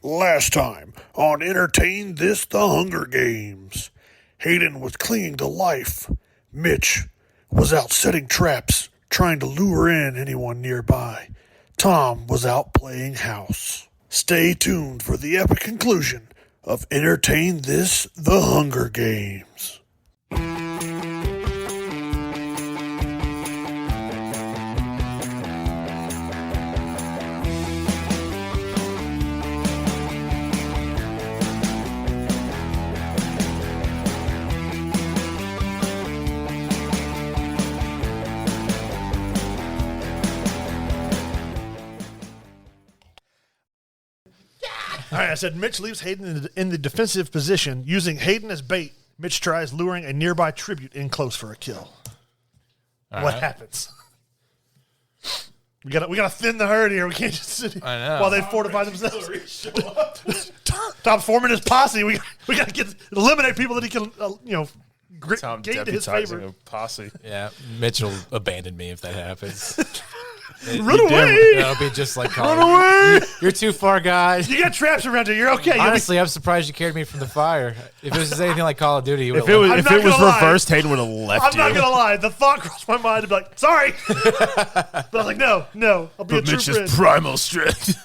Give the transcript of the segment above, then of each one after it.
Last time on Entertain This The Hunger Games, Hayden was clinging to life. Mitch was out setting traps, trying to lure in anyone nearby. Tom was out playing house. Stay tuned for the epic conclusion of Entertain This The Hunger Games. All right, I said Mitch leaves Hayden in the defensive position. Using Hayden as bait, Mitch tries luring a nearby tribute in close for a kill. What happens? We gotta thin the herd here. We can't just sit here while they fortify themselves. Tom's forming his posse. We gotta eliminate people that he can Tom gain to his favor. deputizing a posse. Yeah, Mitch will abandon me if that happens. Run away! It'll be just like Call Run away! You're too far, guys. You got traps around here. You're okay. Honestly, I'm surprised you carried me from the fire. If it was anything like Call of Duty, you would If it was lie. reversed, Hayden would have left I'm you. not gonna lie. The thought crossed my mind to be like, sorry, but I was like, no, I'll be a true Mitch's friend. primal strength.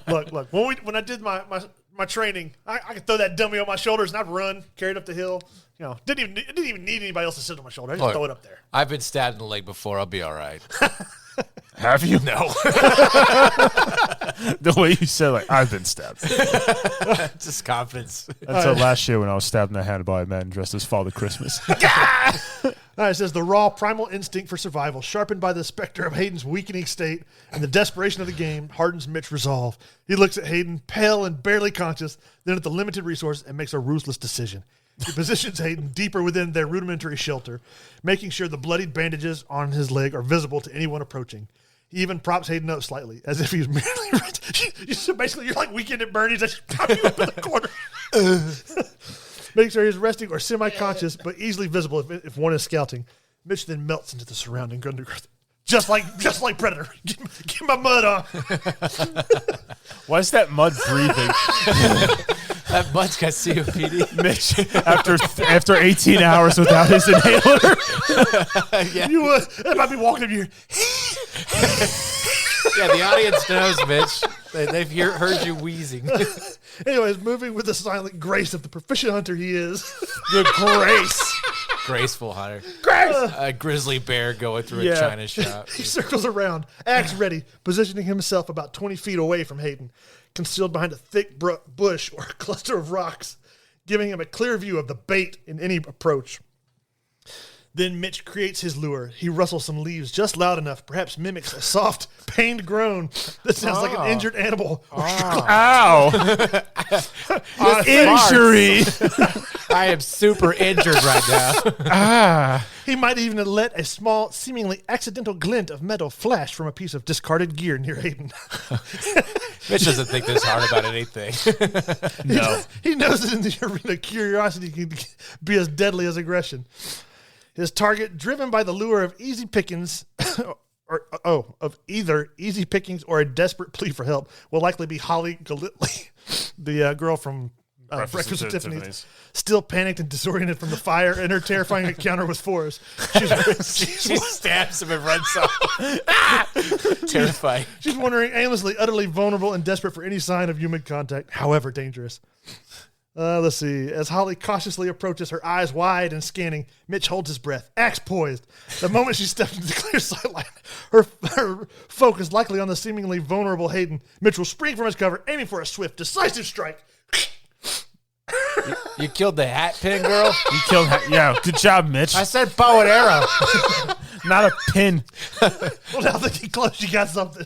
Look. When I did my training, I could throw that dummy on my shoulders and I'd run, carry it up the hill. You know, didn't even need anybody else to sit on my shoulder. I just throw it up there. I've been stabbed in the leg before. I'll be all right. Have you? No. The way you said, like, I've been stabbed. Just confidence. Until last year when I was stabbed in the hand by a man dressed as Father Christmas. All right, it says the raw primal instinct for survival, sharpened by the specter of Hayden's weakening state and the desperation of the game, hardens Mitch's resolve. He looks at Hayden, pale and barely conscious, then at the limited resource and makes a ruthless decision. He positions Hayden deeper within their rudimentary shelter, making sure the bloodied bandages on his leg are visible to anyone approaching. He even props Hayden up slightly, as if he's merely... So basically, you're like Weekend at Bernie's. I just prop you up in the corner. Make sure he's resting or semi-conscious, but easily visible if one is scouting. Mitch then melts into the surrounding undergrowth. Just like Predator. Get my mud on. Why is that mud breathing? That mud's got COPD. Mitch, after 18 hours without his inhaler. Yeah. You would. It might be walking up here. Yeah, the audience knows, Mitch. They've heard you wheezing. Anyways, moving with the silent grace of the proficient hunter he is. The grace. Graceful hunter. Grace! A grizzly bear going through a china shop. He circles around, axe ready, positioning himself about 20 feet away from Hayden, concealed behind a thick bush or a cluster of rocks, giving him a clear view of the bait in any approach. Then Mitch creates his lure. He rustles some leaves just loud enough, perhaps mimics a soft, pained groan that sounds like an injured animal. Ow. Injury. I am super injured right now. He might even let a small, seemingly accidental glint of metal flash from a piece of discarded gear near Hayden. Mitch doesn't think this hard about anything. No. He knows that in the arena, curiosity can be as deadly as aggression. His target, driven by the lure of easy pickings, of either easy pickings or a desperate plea for help, will likely be Holly Golightly, the girl from Breakfast with Tiffany's, still panicked and disoriented from the fire and her terrifying encounter with Forrest. She stabs him and runs off. Terrifying. She's wandering aimlessly, utterly vulnerable and desperate for any sign of human contact, however dangerous. Let's see. As Holly cautiously approaches, her eyes wide and scanning, Mitch holds his breath, axe poised. The moment she steps into the clear sightline, her focus likely on the seemingly vulnerable Hayden, Mitch will spring from his cover, aiming for a swift, decisive strike. You killed the hat pin girl? You killed yeah, good job, Mitch. I said bow and arrow. Not a pin. Well, now that he close, you got something.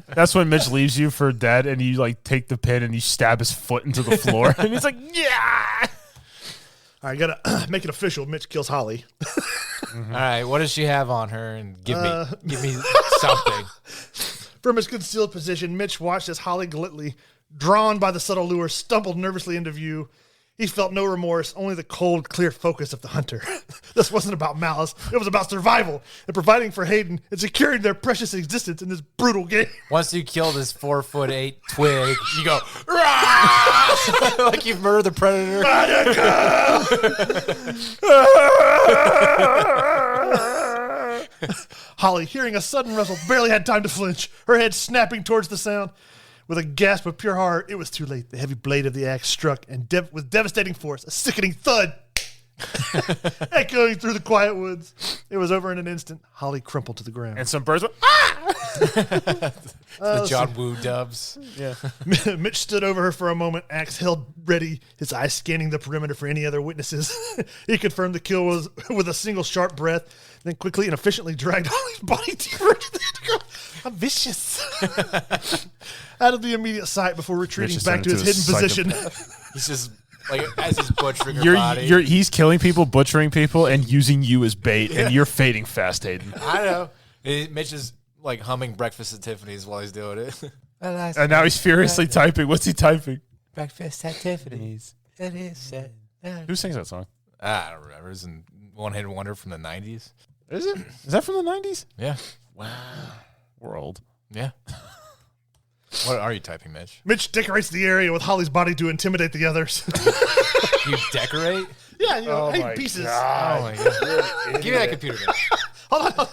That's when Mitch leaves you for dead, and you like take the pin and you stab his foot into the floor, and he's like, "Yeah." All right, gotta make it official. Mitch kills Holly. All right, what does she have on her? And give me something. From his concealed position, Mitch watched as Holly Golightly, drawn by the subtle lure, stumbled nervously into view. He felt no remorse, only the cold, clear focus of the hunter. This wasn't about malice. It was about survival and providing for Hayden and securing their precious existence in this brutal game. Once you kill this 4'8" twig, you go, "Rah!" Like you've murdered the predator. Holly, hearing a sudden rustle, barely had time to flinch, her head snapping towards the sound. With a gasp of pure horror, it was too late. The heavy blade of the axe struck, and with devastating force, a sickening thud echoing through the quiet woods. It was over in an instant. Holly crumpled to the ground. And some birds went, ah! The John Woo dubs. Yeah. Mitch stood over her for a moment, axe held ready, his eyes scanning the perimeter for any other witnesses. He confirmed the kill was with a single sharp breath, then quickly and efficiently dragged Holly's body deeper into the underground. I'm vicious. Out of the immediate sight before retreating Mitch back to his hidden position. He's just like as he's butchering her body. He's killing people, butchering people, and using you as bait, and you're fading fast, Hayden. I know. Mitch is like humming Breakfast at Tiffany's while he's doing it. And now he's furiously typing. What's he typing? Breakfast at Tiffany's. It is. Who sings that song? I don't remember. It's a one-hit wonder from the 90s. Is it? Is that from the 90s? Yeah. Wow. We're old. Yeah. What are you typing, Mitch? Mitch decorates the area with Holly's body to intimidate the others. You decorate? Yeah, you know, Oh my pieces. Oh my god. Give me that computer. Hold on.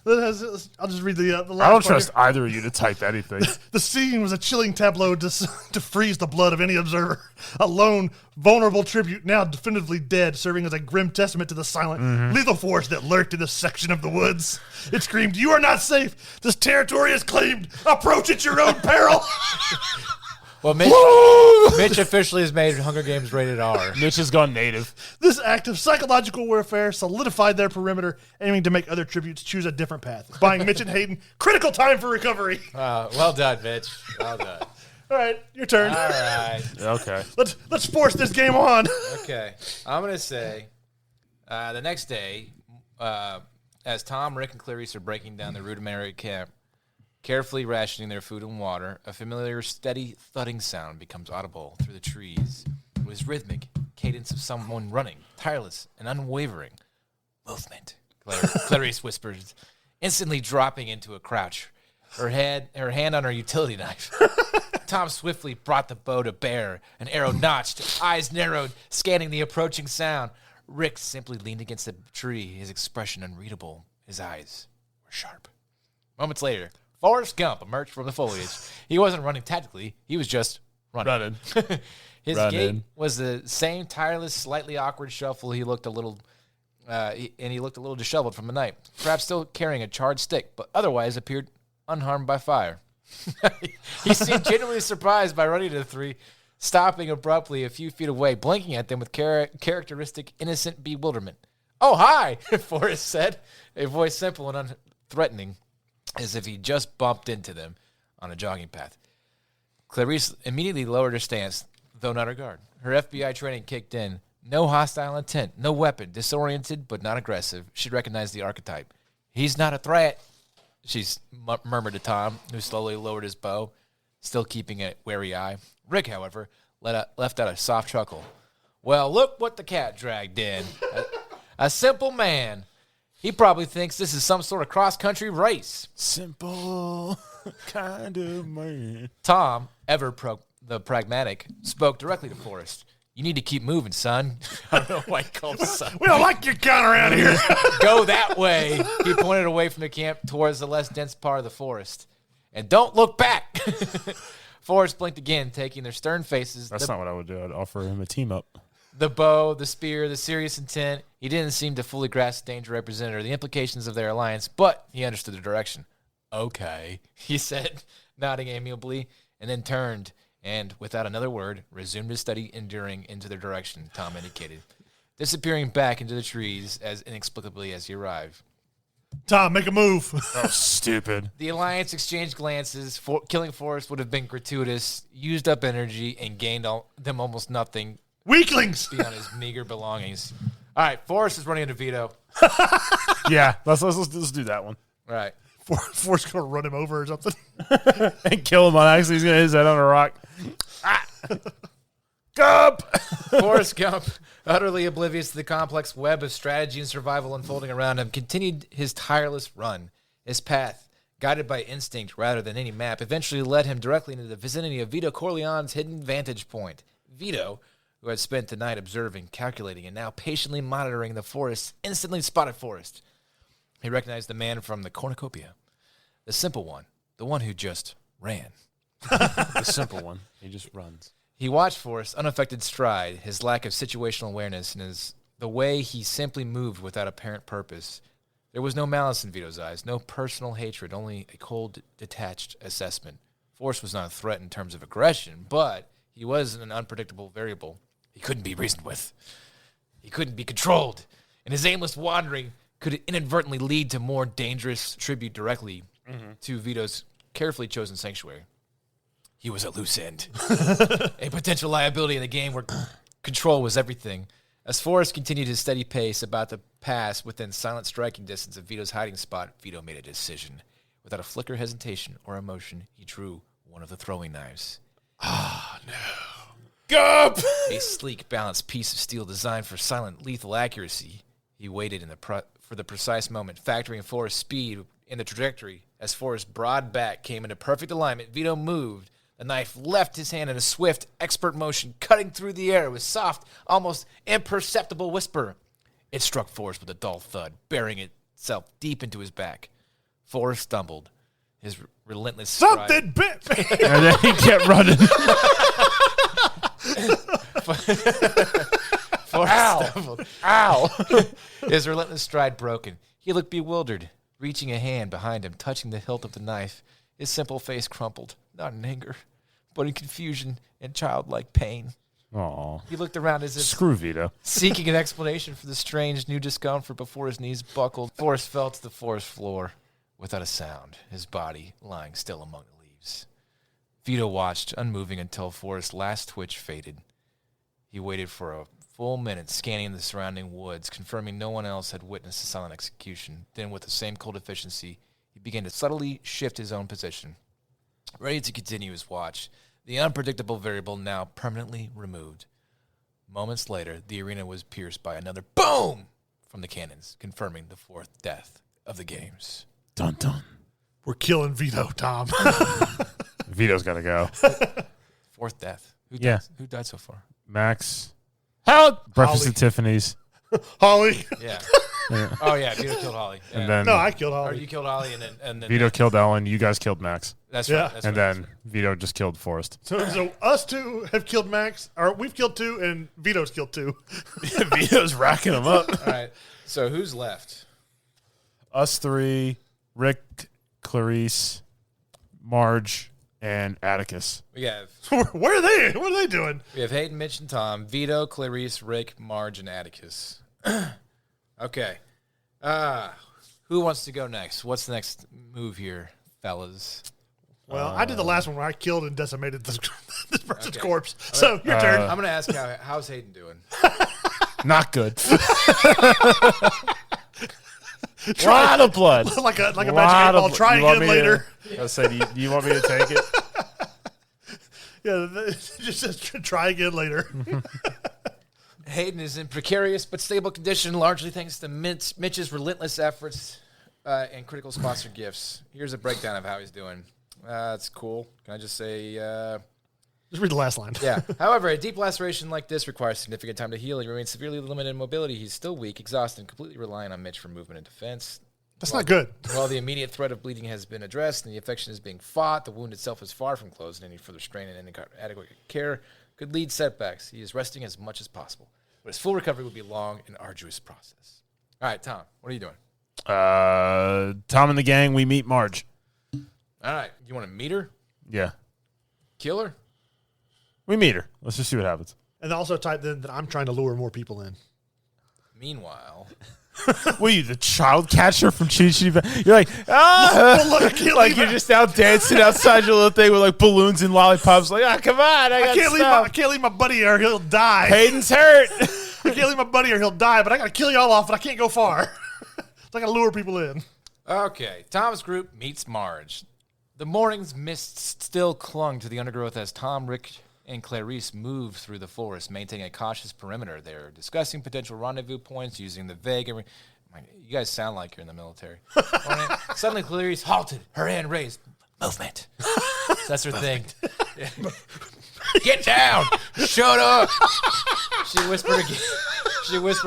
I'll just read the last I don't part trust here. either of you to type anything. The scene was a chilling tableau to freeze the blood of any observer. A lone, vulnerable tribute, now definitively dead, serving as a grim testament to the silent, lethal force that lurked in this section of the woods. It screamed, "You are not safe. This territory is claimed. Approach at your own peril." Well, Mitch officially has made Hunger Games rated R. Mitch has gone native. This act of psychological warfare solidified their perimeter, aiming to make other tributes choose a different path. Buying Mitch and Hayden critical time for recovery. Well done, Mitch. Well done. All right, your turn. All right. Okay. Let's force this game on. Okay. I'm going to say the next day, as Tom, Rick, and Clarice are breaking down the rudimentary camp, carefully rationing their food and water, a familiar, steady, thudding sound becomes audible through the trees. It was rhythmic, cadence of someone running, tireless and unwavering. Movement, Clarice whispers, instantly dropping into a crouch, her hand on her utility knife. Tom swiftly brought the bow to bear, an arrow notched, eyes narrowed, scanning the approaching sound. Rick simply leaned against the tree, his expression unreadable. His eyes were sharp. Moments later, Forrest Gump emerged from the foliage. He wasn't running tactically. He was just running. His gait was the same tireless, slightly awkward shuffle. He looked a little disheveled from the night, perhaps still carrying a charred stick, but otherwise appeared unharmed by fire. He seemed genuinely surprised by running to the three, stopping abruptly a few feet away, blinking at them with characteristic innocent bewilderment. "Oh, hi," Forrest said, a voice simple and unthreatening, as if he just bumped into them on a jogging path. Clarice immediately lowered her stance, though not her guard. Her FBI training kicked in. No hostile intent, no weapon, disoriented but not aggressive. She recognized the archetype. "He's not a threat," she murmured to Tom, who slowly lowered his bow, still keeping a wary eye. Rick, however, left out a soft chuckle. "Well, look what the cat dragged in. A simple man. He probably thinks this is some sort of cross-country race." Simple kind of man. Tom, the pragmatic, spoke directly to Forrest. "You need to keep moving, son." I don't know why he called him son. We don't like your kind around here. "Go that way." He pointed away from the camp towards the less dense part of the forest. "And don't look back." Forrest blinked again, taking their stern faces. That's not what I would do. I'd offer him a team up. The bow, the spear, the serious intent. He didn't seem to fully grasp the danger represented or the implications of their alliance, but he understood the direction. "Okay," he said, nodding amiably, and then turned and, without another word, resumed his steady enduring into the direction Tom indicated, disappearing back into the trees as inexplicably as he arrived. Tom, make a move. Oh, stupid. The alliance exchanged glances. Killing Forrest would have been gratuitous, used up energy, and gained them almost nothing Weaklings. beyond his meager belongings. All right, Forrest is running into veto. Yeah, let's do that one. All right. Forrest's going to run him over or something. And kill him on accident. He's going to hit his head on a rock. Gump! Forrest Gump, utterly oblivious to the complex web of strategy and survival unfolding around him, continued his tireless run. His path, guided by instinct rather than any map, eventually led him directly into the vicinity of Vito Corleone's hidden vantage point. Vito, who had spent the night observing, calculating, and now patiently monitoring the forest, instantly spotted Forrest. He recognized the man from the cornucopia, the simple one, the one who just ran. The simple one. He just runs. He watched Forrest's unaffected stride, his lack of situational awareness, and the way he simply moved without apparent purpose. There was no malice in Vito's eyes, no personal hatred, only a cold, detached assessment. Forrest was not a threat in terms of aggression, but he was an unpredictable variable. He couldn't be reasoned with. He couldn't be controlled, and his aimless wandering could inadvertently lead to more dangerous tribute directly to Vito's carefully chosen sanctuary. He was a loose end, a potential liability in a game where control was everything. As Forrest continued his steady pace, about to pass within silent striking distance of Vito's hiding spot, Vito made a decision. Without a flicker of hesitation or emotion, he drew one of the throwing knives. Oh, no. Gump! A sleek, balanced piece of steel designed for silent, lethal accuracy. He waited for the precise moment, factoring Forrest's speed in the trajectory. As Forrest's broad back came into perfect alignment, Vito moved. The knife left his hand in a swift, expert motion, cutting through the air with soft, almost imperceptible whisper. It struck Forrest with a dull thud, burying itself deep into his back. Forrest stumbled. His relentless stride. Something bit me. And then he kept running. Forrest stumbled. Ow! His relentless stride broken. He looked bewildered, reaching a hand behind him, touching the hilt of the knife. His simple face crumpled, not in anger, but in confusion and childlike pain. Aw. He looked around as if Screw Vito. seeking an explanation for the strange new discomfort before his knees buckled. Forrest fell to the forest floor without a sound, his body lying still among the leaves. Vito watched, unmoving, until Forrest's last twitch faded. He waited for a full minute, scanning the surrounding woods, confirming no one else had witnessed the silent execution. Then, with the same cold efficiency, he began to subtly shift his own position, ready to continue his watch, the unpredictable variable now permanently removed. Moments later, the arena was pierced by another boom from the cannons, confirming the fourth death of the games. Dun dun. We're killing Vito, Tom. Vito's got to go. Fourth death. Who Yeah. died? Who died so far? Max. Help! Breakfast Holly. at Tiffany's. Holly. Yeah. Yeah. Oh yeah, Vito killed Holly. Yeah. And then No, I killed or Holly. you killed Holly, and then Vito killed Ellen. You guys killed Max. That's Yeah. right. That's And right. then Vito just killed Forrest. So us two have killed Max, or we've killed two, and Vito's killed two. Vito's racking them up. All right. So who's left? Us three, Rick, Clarice, Marge, and Atticus. We have Where are they? What are they doing? Hayden, Mitch, and Tom. Vito, Clarice, Rick, Marge, and Atticus. Okay. Who wants to go next? What's the next move here, fellas? Well, I did the last one where I killed and decimated this person's Okay. corpse. So your turn. I'm going to ask how's Hayden doing? Not good. Lot of blood. like a magic Lot eight ball. of- Try you want again me to- later. I said, do you want me to take it? Yeah, just says try again later. Hayden is in precarious but stable condition, largely thanks to Mitch's relentless efforts and critical sponsor gifts. Here's a breakdown of how he's doing. That's cool. Can I just say, Just read the last line. yeah. However, a deep laceration like this requires significant time to heal. He remains severely limited in mobility. He's still weak, exhausted, and completely relying on Mitch for movement and defense. That's not good. While the immediate threat of bleeding has been addressed and the infection is being fought, the wound itself is far from closed, and any further strain and inadequate care could lead setbacks. He is resting as much as possible, but his full recovery will be a long and arduous process. All right, Tom, what are you doing? Tom and the gang, we meet Marge. All right, you want to meet her? Yeah. Kill her? We meet her. Let's just see what happens. And also type then that I'm trying to lure more people in. Meanwhile, Were you the child catcher from Chitty Chitty Bang? You're like, ah! Look, I can't Like leave you're my- just out dancing outside your little thing with like balloons and lollipops. Like, come on, I can't leave my buddy or he'll die. Hayden's hurt. I can't leave my buddy or he'll die, but I gotta kill y'all off and I can't go far. So I gotta lure people in. okay, Tom's group meets Marge. The morning's mist still clung to the undergrowth as Tom, Rick, and Clarice move through the forest, maintaining a cautious perimeter. They're discussing potential rendezvous points using the vague. You guys sound like you're in the military. Suddenly, Clarice halted, her hand raised. Movement. That's her thing. Yeah. Get down! Shut up! She whispered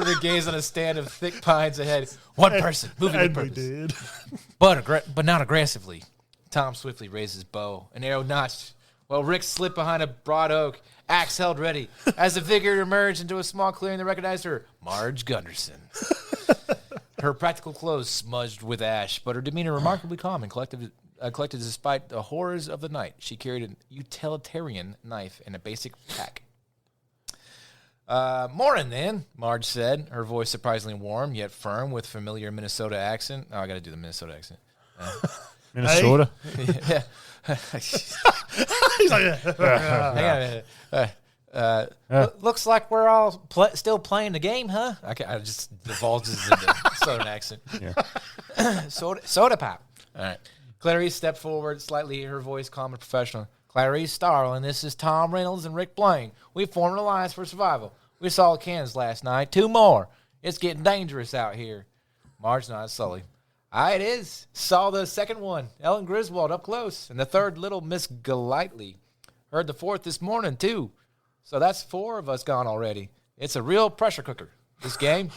her gaze on a stand of thick pines ahead. One person, moving with purpose. Did. But not aggressively. Tom swiftly raised his bow, an arrow notched, while Rick slipped behind a broad oak, axe held ready. As the figure emerged into a small clearing, they recognized her, Marge Gunderson. Her practical clothes smudged with ash, but her demeanor remarkably calm and collected despite the horrors of the night. She carried a utilitarian knife and a basic pack. Morning, then, Marge said, her voice surprisingly warm, yet firm, with familiar Minnesota accent. Oh, I got to do the Minnesota accent. Minnesota? Yeah. He's like, Hang on a minute. Looks like we're all still playing the game, huh? I just divulges into Southern accent. Yeah. Soda pop. All right. Clarice stepped forward slightly, her voice calm and professional. Clarice Starling, this is Tom Reynolds and Rick Blaine. We formed an alliance for survival. We saw cans last night. 2 more. It's getting dangerous out here. Marge nodded slowly. It is. Saw the second one, Ellen Griswold, up close. And the third, little Miss Golightly. Heard the fourth this morning, too. So that's 4 of us gone already. It's a real pressure cooker, this game.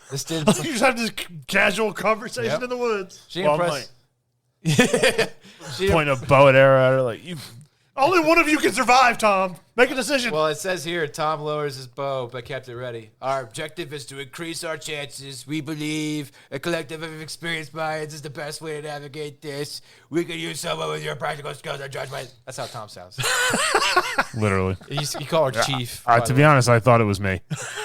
This did. you just have this casual conversation in the woods. She impressed. Point a bow and arrow at her like, you. Only one of you can survive, Tom. Make a decision. Well, it says here, Tom lowers his bow, but kept it ready. Our objective is to increase our chances. We believe a collective of experienced minds is the best way to navigate this. We could use someone with your practical skills and judgment. That's how Tom sounds. Literally. You call her Chief. To be honest, I thought it was me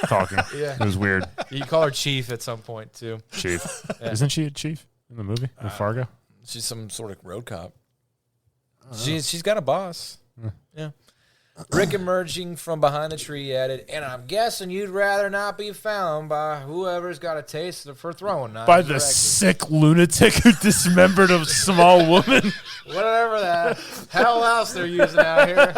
talking. Yeah. It was weird. You call her Chief at some point, too. Chief. Yeah. Isn't she a chief in the movie? In Fargo? She's some sort of road cop. She's got a boss. Yeah. Rick emerging from behind the tree added, and I'm guessing you'd rather not be found by whoever's got a taste for throwing knives. By the sick lunatic who dismembered a small woman. Whatever that hell else they're using out here.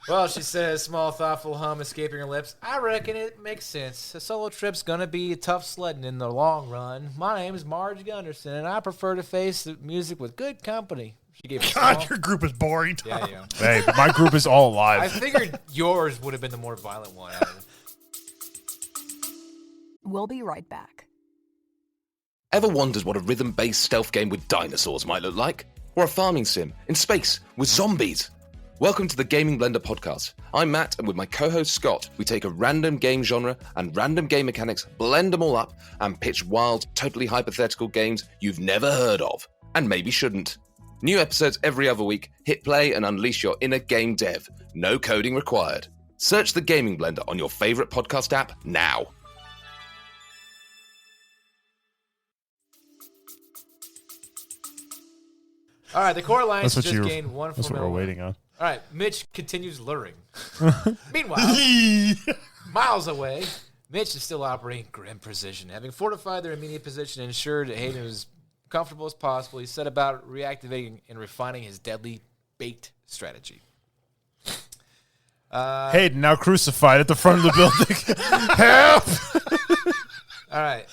Well, she said, a small, thoughtful hum escaping her lips. I reckon it makes sense. A solo trip's going to be tough sledding in the long run. My name is Marge Gunderson, and I prefer to face the music with good company. She gave a God, your group is boring, Tom. Yeah. Hey, my group is all alive. I figured yours would have been the more violent one. We'll be right back. Ever wondered what a rhythm-based stealth game with dinosaurs might look like? Or a farming sim in space with zombies? Welcome to the Gaming Blender podcast. I'm Matt, and with my co-host Scott, we take a random game genre and random game mechanics, blend them all up, and pitch wild, totally hypothetical games you've never heard of, and maybe shouldn't. New episodes every other week. Hit play and unleash your inner game dev. No coding required. Search the Gaming Blender on your favorite podcast app now. All right, the core alliance That's just gained one That's what we're formidable. waiting on. All right, Mitch continues luring. Meanwhile, miles away, Mitch is still operating grim precision. Having fortified their immediate position and ensured that Hayden was comfortable as possible, he set about reactivating and refining his deadly bait strategy. Hayden, now crucified at the front of the building. Help! All right.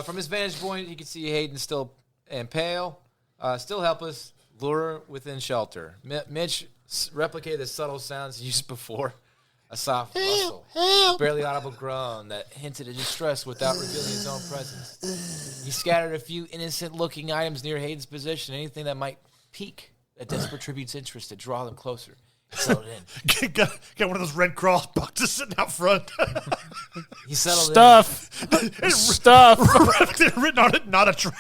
From his vantage point, you can see Hayden still impale, still helpless, lure within shelter. Mitch replicated the subtle sounds used before. A soft rustle, barely audible groan that hinted at distress without revealing his own presence. He scattered a few innocent-looking items near Hayden's position, anything that might pique a desperate tribute's interest to draw them closer. He settled in. Got one of those Red Cross boxes sitting out front. He settled Stuff. Stuff. Written on it, not a trap.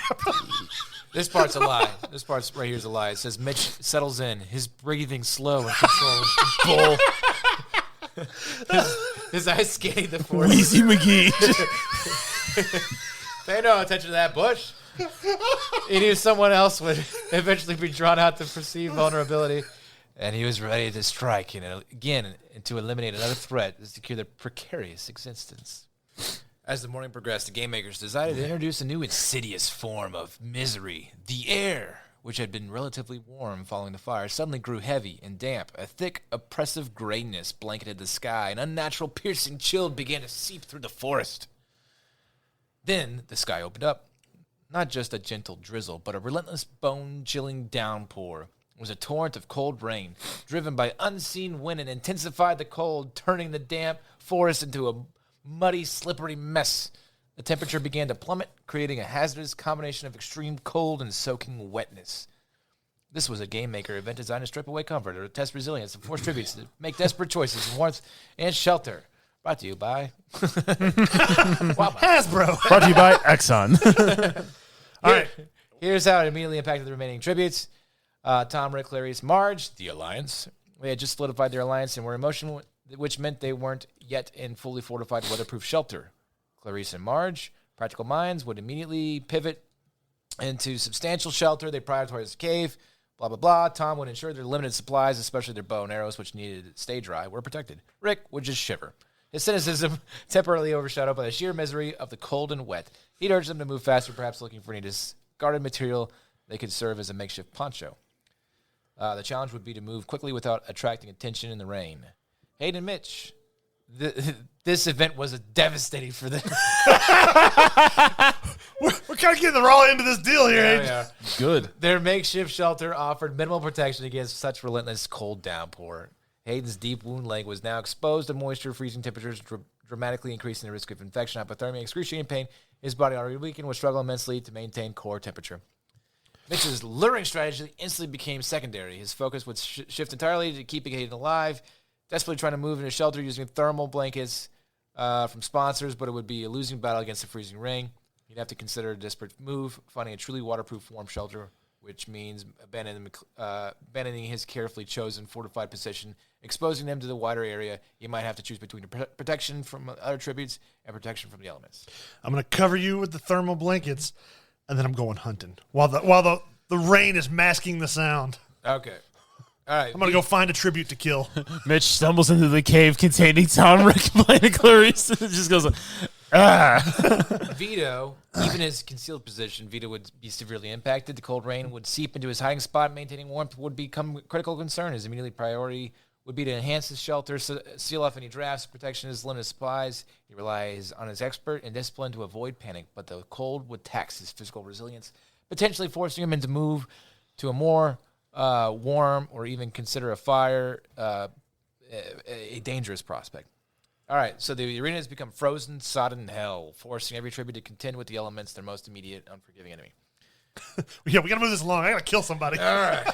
This part's a lie. This part's right here is a lie. It says Mitch settles in, his breathing slow and controlled. Bull. His eyes scanning the forest. Wheezy McGee. Pay no attention to that bush. He knew someone else would eventually be drawn out to perceive vulnerability, and he was ready to strike and to eliminate another threat to secure their precarious existence. As the morning progressed, the game makers decided to introduce a new insidious form of misery, the air, which had been relatively warm following the fire, suddenly grew heavy and damp. A thick, oppressive grayness blanketed the sky. An unnatural, piercing chill began to seep through the forest. Then the sky opened up. Not just a gentle drizzle, but a relentless, bone-chilling downpour. It was a torrent of cold rain, driven by unseen wind, and intensified the cold, turning the damp forest into a muddy, slippery mess. The temperature began to plummet, creating a hazardous combination of extreme cold and soaking wetness. This was a game maker event designed to strip away comfort or to test resilience and force tributes to make desperate choices of warmth and shelter. Brought to you by Hasbro. Brought to you by Exxon. All right. Here's how it immediately impacted the remaining tributes. Tom, Rick, Clarice, Marge, the Alliance. They had just solidified their alliance and were emotional, which meant they weren't yet in fully fortified weatherproof shelter. Clarice and Marge, practical minds, would immediately pivot into substantial shelter. They prioritized the cave, blah, blah, blah. Tom would ensure their limited supplies, especially their bow and arrows, which needed to stay dry, were protected. Rick would just shiver. His cynicism temporarily overshadowed by the sheer misery of the cold and wet. He'd urge them to move faster, perhaps looking for any discarded material they could serve as a makeshift poncho. The challenge would be to move quickly without attracting attention in the rain. Hayden and Mitch, this event was devastating for them. We're kind of getting the raw end of this deal here. Yeah. Good. Their makeshift shelter offered minimal protection against such relentless cold downpour. Hayden's deep wound leg was now exposed to moisture, freezing temperatures, dramatically increasing the risk of infection, hypothermia, excruciating pain. His body, already weakened, would struggle immensely to maintain core temperature. Mitch's luring strategy instantly became secondary. His focus would shift entirely to keeping Hayden alive, desperately trying to move into shelter using thermal blankets from sponsors, but it would be a losing battle against the freezing rain. He'd have to consider a desperate move, finding a truly waterproof warm shelter, which means abandoning his carefully chosen fortified position, exposing them to the wider area. You might have to choose between protection from other tributes and protection from the elements. I'm going to cover you with the thermal blankets, and then I'm going hunting while the rain is masking the sound. Okay. All right. I'm going to go find a tribute to kill. Mitch stumbles into the cave containing Tom, Rick, Blaine, and Clarice. And just goes, Vito, even his concealed position, Vito would be severely impacted. The cold rain would seep into his hiding spot. Maintaining warmth would become a critical concern. His immediate priority would be to enhance his shelter, seal off any drafts, protection his limited supplies. He relies on his expert and discipline to avoid panic, but the cold would tax his physical resilience, potentially forcing him to move to a more warm or even consider a fire a dangerous prospect. All right, so the arena has become frozen, sodden hell, forcing every tribute to contend with the elements, their most immediate, unforgiving enemy. Yeah, we got to move this along. I got to kill somebody. All right.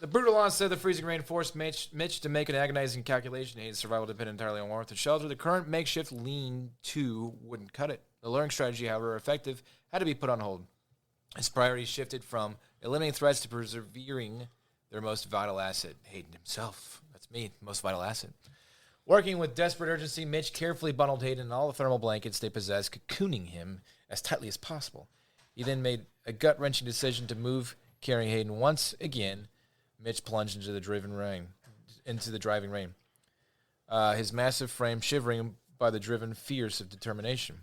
The brutal onset of the freezing rain forced Mitch to make an agonizing calculation. His survival depended entirely on warmth and shelter. The current makeshift lean-to wouldn't cut it. The luring strategy, however effective, had to be put on hold. His priorities shifted from eliminating threats to persevering their most vital asset, Hayden himself. That's me, most vital asset. Working with desperate urgency, Mitch carefully bundled Hayden in all the thermal blankets they possessed, cocooning him as tightly as possible. He then made a gut-wrenching decision to move, carrying Hayden once again. Mitch plunged into the driving rain. His massive frame shivering by the driven fierce of determination.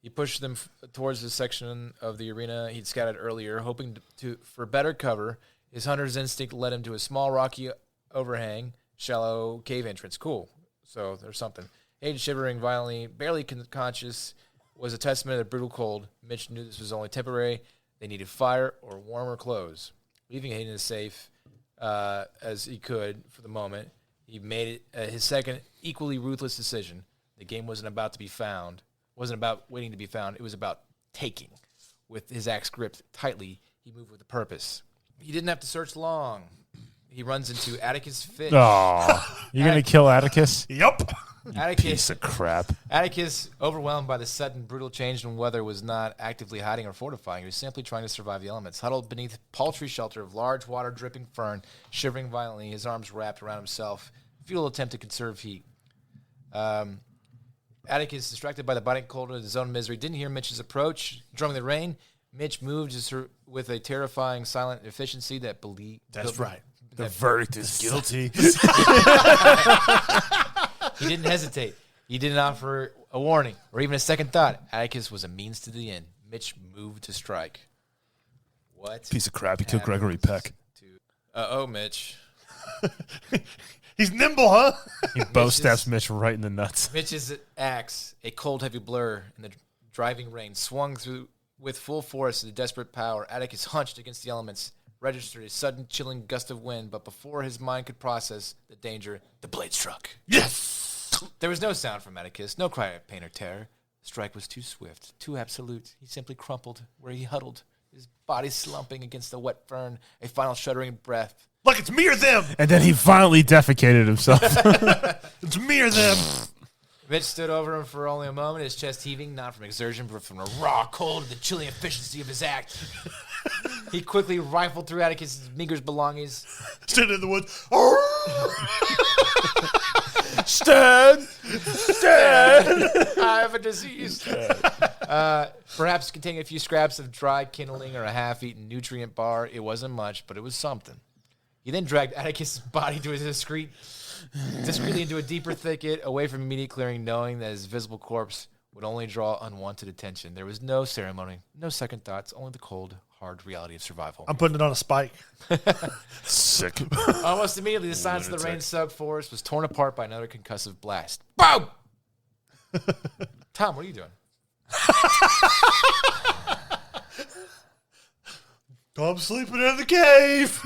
He pushed them towards the section of the arena he'd scouted earlier, hoping for better cover. His hunter's instinct led him to a small rocky overhang, shallow cave entrance. Cool. So there's something. Hayden, shivering violently, barely conscious, was a testament to the brutal cold. Mitch knew this was only temporary. They needed fire or warmer clothes. Leaving Hayden as safe as he could for the moment, he made it his second equally ruthless decision. The game wasn't about waiting to be found. It was about taking. With his axe gripped tightly, he moved with a purpose. He didn't have to search long. He runs into Atticus Fish. oh, you're going to kill Atticus? Yep. Piece of crap. Atticus, overwhelmed by the sudden brutal change in weather, was not actively hiding or fortifying. He was simply trying to survive the elements. Huddled beneath paltry shelter of large water-dripping fern, shivering violently, his arms wrapped around himself. Futile attempt to conserve heat. Atticus, distracted by the biting cold of his own misery, didn't hear Mitch's approach. Drumming the rain, Mitch moved with a terrifying, silent efficiency that believed... That's right. The verdict is guilty. He didn't hesitate. He didn't offer a warning or even a second thought. Atticus was a means to the end. Mitch moved to strike. What? Piece of crap. He killed Gregory Peck. Mitch. He's nimble, huh? He bow stabs Mitch right in the nuts. Mitch's axe, a cold, heavy blur in the driving rain, swung through with full force of the desperate power. Atticus hunched against the elements, registered a sudden, chilling gust of wind, but before his mind could process the danger, the blade struck. Yes! There was no sound from Atticus, no cry of pain or terror. The strike was too swift, too absolute. He simply crumpled where he huddled, his body slumping against the wet fern, a final shuddering breath. Look, it's me or them. And then he violently defecated himself. It's me or them. Mitch stood over him for only a moment, his chest heaving, not from exertion, but from the raw cold and the chilling efficiency of his act. He quickly rifled through Atticus' meager belongings. Stood in the woods. Stan! I have a disease. Perhaps containing a few scraps of dry kindling or a half-eaten nutrient bar. It wasn't much, but it was something. He then dragged Atticus' body to his discreetly into a deeper thicket, away from immediate clearing, knowing that his visible corpse would only draw unwanted attention. There was no ceremony, no second thoughts, only the cold, hard reality of survival. I'm putting it on a spike. Sick. Almost immediately, the silence of the rain-soaked forest was torn apart by another concussive blast. Boom! Tom, what are you doing? I'm sleeping in the cave.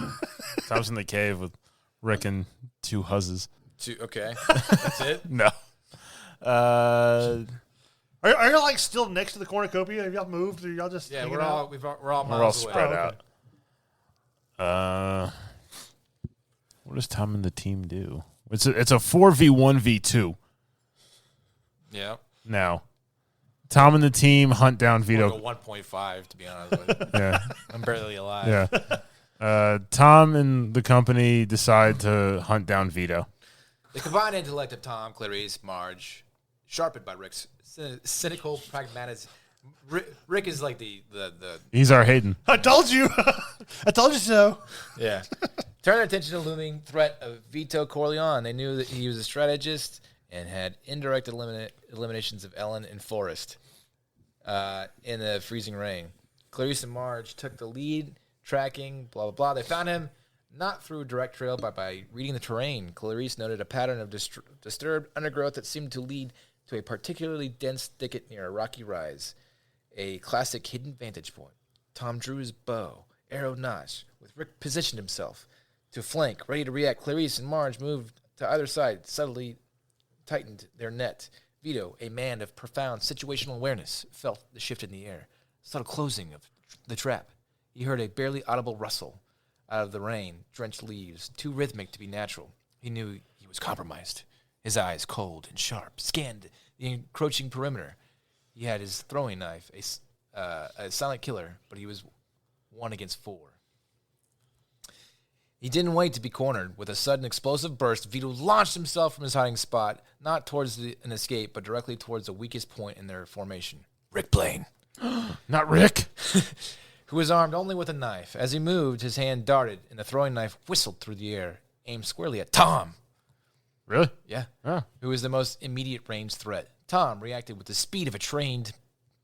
Tom's in the cave with Rick and two huzzes. Okay, that's it? No. Are you like still next to the cornucopia? Have y'all moved? Or y'all just Yeah, hanging we're all out? miles away. spread Oh, okay. out. What does Tom and the team do? It's a 4v1v2 Yeah. now. Tom and the team hunt down Vito. I'll go 1.5, to be honest with you. Yeah, I'm barely alive. yeah. Tom and the company decide to hunt down Vito. The combined intellect of Tom, Clarice, Marge, sharpened by Rick's cynical pragmatism. Rick is like the He's our Hayden. I told you. I told you so. yeah. Turn their attention to the looming threat of Vito Corleone. They knew that he was a strategist and had indirect eliminations of Ellen and Forrest in the freezing rain. Clarice and Marge took the lead, tracking, blah, blah, blah. They found him not through a direct trail, but by reading the terrain. Clarice noted a pattern of disturbed undergrowth that seemed to lead to a particularly dense thicket near a rocky rise, a classic hidden vantage point. Tom drew his bow, arrow notch, with Rick positioned himself to flank, ready to react. Clarice and Marge moved to either side, subtly tightened their net. Vito, a man of profound situational awareness, felt the shift in the air, subtle closing of the trap. He heard a barely audible rustle out of the rain-drenched leaves, too rhythmic to be natural. He knew he was compromised. His eyes, cold and sharp, scanned the encroaching perimeter. He had his throwing knife, a silent killer, but he was 1 against 4. He didn't wait to be cornered. With a sudden explosive burst, Vito launched himself from his hiding spot, not towards an escape, but directly towards the weakest point in their formation. Rick Blaine. Not Rick. Who was armed only with a knife. As he moved, his hand darted, and the throwing knife whistled through the air, aimed squarely at Tom. Really? Yeah. Oh. Who was the most immediate range threat. Tom reacted with the speed of a trained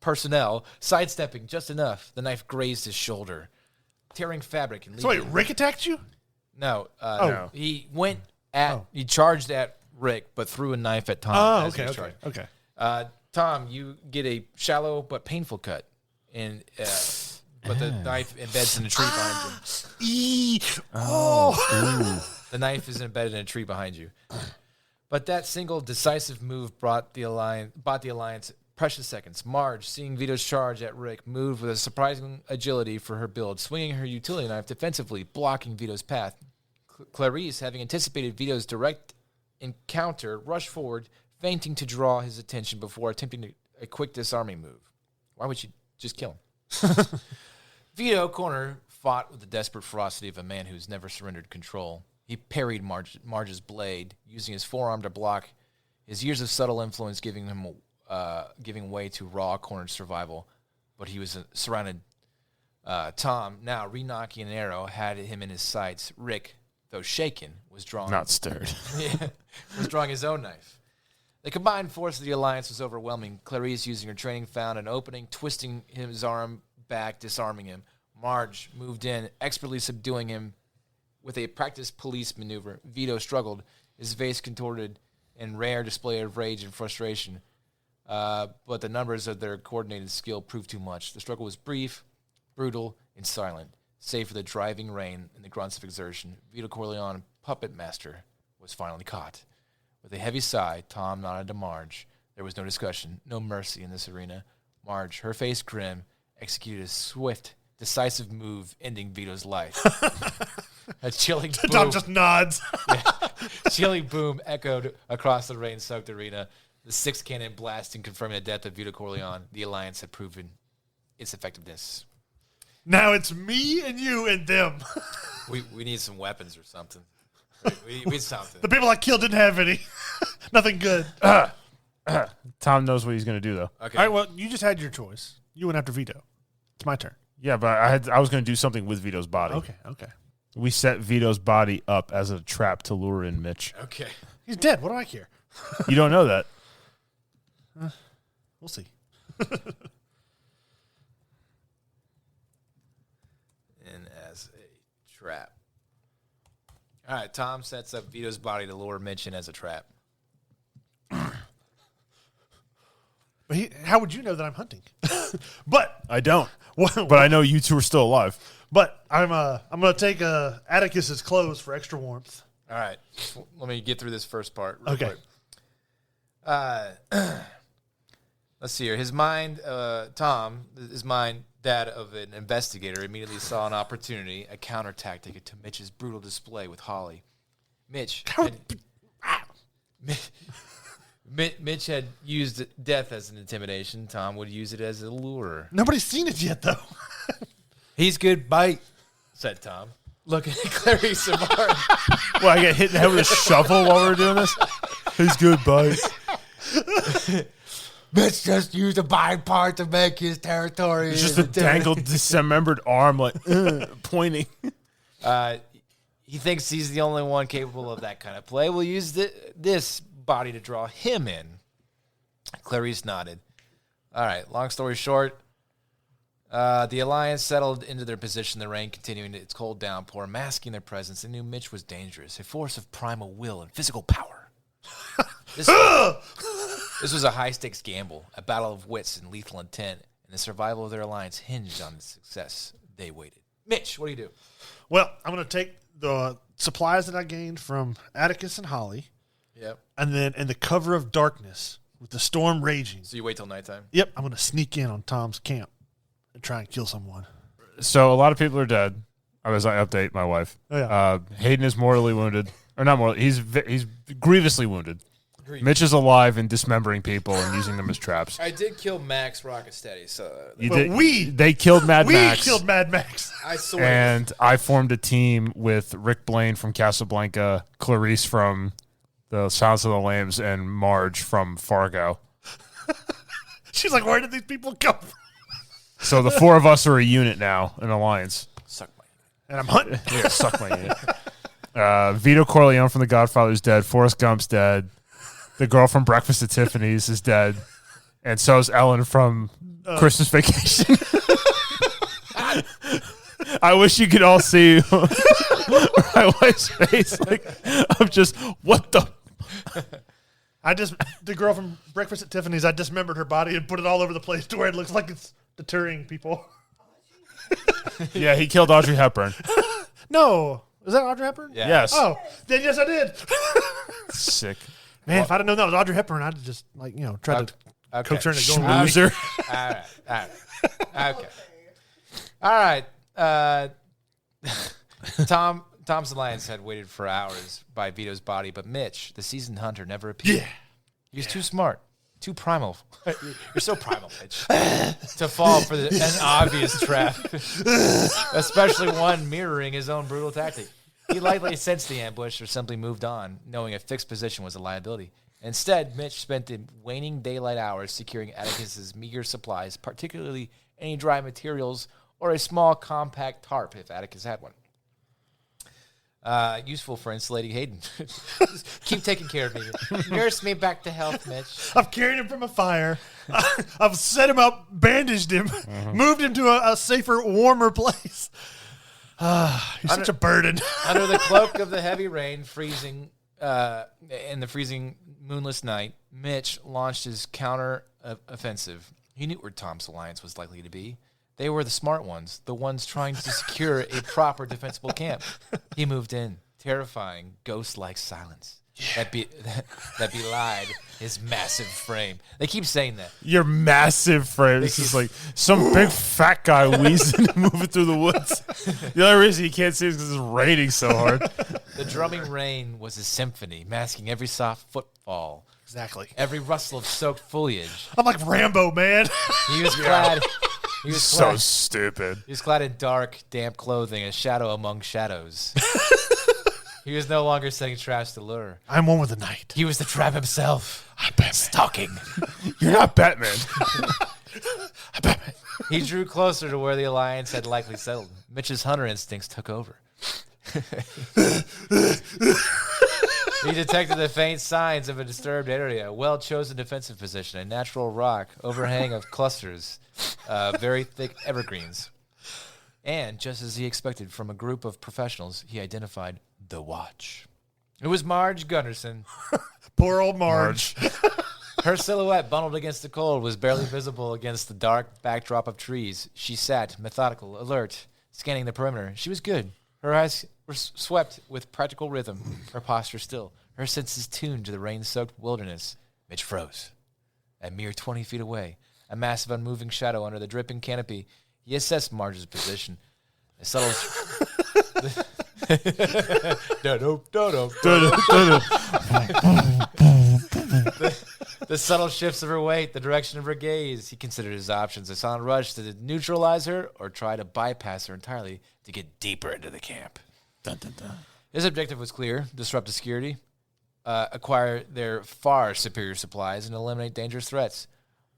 personnel, sidestepping just enough. The knife grazed his shoulder, tearing fabric and So wait, leaving. Rick attacked you? No, No. He went at. He charged at Rick, but threw a knife at Tom. as he was charging. Okay. Tom, you get a shallow but painful cut, and but the knife embeds in a tree behind you. The knife is embedded in a tree behind you. But that single decisive move bought the alliance precious seconds. Marge, seeing Vito's charge at Rick, moved with a surprising agility for her build, swinging her utility knife defensively, blocking Vito's path. Clarice, having anticipated Vito's direct encounter, rushed forward, feinting to draw his attention before attempting a quick disarming move. Why would you just kill him? Vito, corner, fought with the desperate ferocity of a man who's never surrendered control. He parried Marge's blade, using his forearm to block, his years of subtle influence giving way to raw, cornered survival. But he was surrounded. Tom, now re-knocking an arrow, had him in his sights. Rick, though shaken, was drawing... Not stirred. was drawing his own knife. The combined force of the alliance was overwhelming. Clarice, using her training, found an opening, twisting his arm back, disarming him. Marge moved in, expertly subduing him with a practiced police maneuver. Vito struggled, his face contorted in rare display of rage and frustration. But the numbers of their coordinated skill proved too much. The struggle was brief, brutal, and silent, save for the driving rain and the grunts of exertion. Vito Corleone, puppet master, was finally caught. With a heavy sigh, Tom nodded to Marge. There was no discussion, no mercy in this arena. Marge, her face grim, executed a swift, decisive move, ending Vito's life. A chilling boom. Tom just nods. Chilling boom echoed across the rain-soaked arena. The sixth cannon blasting, confirming the death of Vito Corleone. The Alliance had proven its effectiveness. Now it's me and you and them. We need some weapons or something. We need something. The people I killed didn't have any. Nothing good. Tom knows what he's going to do, though. Okay. All right, well, you just had your choice. You went after Vito. It's my turn. Yeah, but I was going to do something with Vito's body. Okay. We set Vito's body up as a trap to lure in Mitch. Okay. He's dead. What do I care? You don't know that. We'll see. And as a trap. All right, Tom sets up Vito's body to lure Mitch in as a trap. But how would you know that I'm hunting? But I don't. But I know you two are still alive. But I'm gonna take Atticus's clothes for extra warmth. All right. Let me get through this first part real Okay. quick. Let's see here. His mind, Tom, his mind, that of an investigator, immediately saw an opportunity, a counter tactic to Mitch's brutal display with Holly. Mitch had used death as an intimidation. Tom would use it as a lure. Nobody's seen it yet, though. He's good bite, said Tom. Looking at Clarice and Martin. Well, I get hit in the head with a shovel while we're doing this? He's good, bud. Mitch just used a bite part to make his territory. It's just a dangled, dismembered arm, like, pointing. He thinks he's the only one capable of that kind of play. We'll use this body to draw him in. Clarice nodded. All right, long story short, the Alliance settled into their position, the rain continuing its cold downpour, masking their presence. They knew Mitch was dangerous, a force of primal will and physical power. This was a high-stakes gamble, a battle of wits and lethal intent, and the survival of their Alliance hinged on the success. They waited. Mitch, what do you do? Well, I'm gonna take the supplies that I gained from Atticus and Holly. Yep. And then in the cover of darkness, with the storm raging. So you wait till nighttime? Yep, I'm going to sneak in on Tom's camp and try and kill someone. So a lot of people are dead, as I update my wife. Oh, yeah. Hayden is mortally wounded. Or not mortally, he's grievously wounded. Mitch is alive and dismembering people and using them as traps. I did kill Max Rockesteady, so They killed Mad Max. We killed Mad Max. I swear. And I formed a team with Rick Blaine from Casablanca, Clarice from The Silence of the Lambs, and Marge from Fargo. She's like, where did these people come from? So the four of us are a unit now, an alliance. Suck my And I'm hunting. Yeah, suck my unit. Vito Corleone from The Godfather's dead. Forrest Gump's dead. The girl from Breakfast at Tiffany's is dead. And so is Ellen from Christmas Vacation. I wish you could all see my wife's face. Like, I'm just, what the? The girl from Breakfast at Tiffany's, I dismembered her body and put it all over the place to where it looks like it's deterring people. Yeah, he killed Audrey Hepburn. No. Is that Audrey Hepburn? Yeah. Yes. Oh, then yes, I did. Sick. Man, if I'd have known that was Audrey Hepburn, I'd have just, tried to coax her into going. Loser. All right. Okay. All right. Tom's Alliance had waited for hours by Vito's body, but Mitch, the seasoned hunter, never appeared. Yeah. He was too smart, too primal. You're so primal, Mitch, to fall for an obvious trap, especially one mirroring his own brutal tactic. He likely sensed the ambush or simply moved on, knowing a fixed position was a liability. Instead, Mitch spent the waning daylight hours securing Atticus's meager supplies, particularly any dry materials or a small compact tarp if Atticus had one. Useful for insulating Hayden. Just keep taking care of me. Nurse me back to health, Mitch. I've carried him from a fire. I've set him up, bandaged him, moved him to a safer, warmer place. He's such a burden. Under the cloak of the heavy rain, freezing in the freezing moonless night, Mitch launched his counter-offensive. He knew where Tom's alliance was likely to be. They were the smart ones, the ones trying to secure a proper defensible camp. He moved in, terrifying, ghost-like silence that belied his massive frame. They keep saying that. Your massive frame. This is like some big fat guy wheezing and moving through the woods. The only reason you can't see is because it's raining so hard. The drumming rain was a symphony, masking every soft footfall. Exactly. Every rustle of soaked foliage. I'm like Rambo, man. He was clad. He was So clad, stupid. he was clad in dark, damp clothing, a shadow among shadows. He was no longer setting traps to lure. I'm one with the night. He was the trap himself. I'm Batman. Stalking. You're not Batman. I'm Batman. He drew closer to where the alliance had likely settled. Mitch's hunter instincts took over. He detected the faint signs of a disturbed area, a well-chosen defensive position, a natural rock, overhang of clusters, very thick evergreens. And, just as he expected from a group of professionals, he identified the watch. It was Marge Gunderson. Poor old Marge. Her silhouette, bundled against the cold, was barely visible against the dark backdrop of trees. She sat, methodical, alert, scanning the perimeter. She was good. Her eyes were swept with practical rhythm, her posture still, her senses tuned to the rain-soaked wilderness. Mitch froze. A mere 20 feet away, a massive unmoving shadow under the dripping canopy, he assessed Marge's position. A subtle... The subtle shifts of her weight, the direction of her gaze. He considered his options: a silent rush to neutralize her or try to bypass her entirely to get deeper into the camp. Dun, dun, dun. His objective was clear: disrupt the security, acquire their far superior supplies, and eliminate dangerous threats.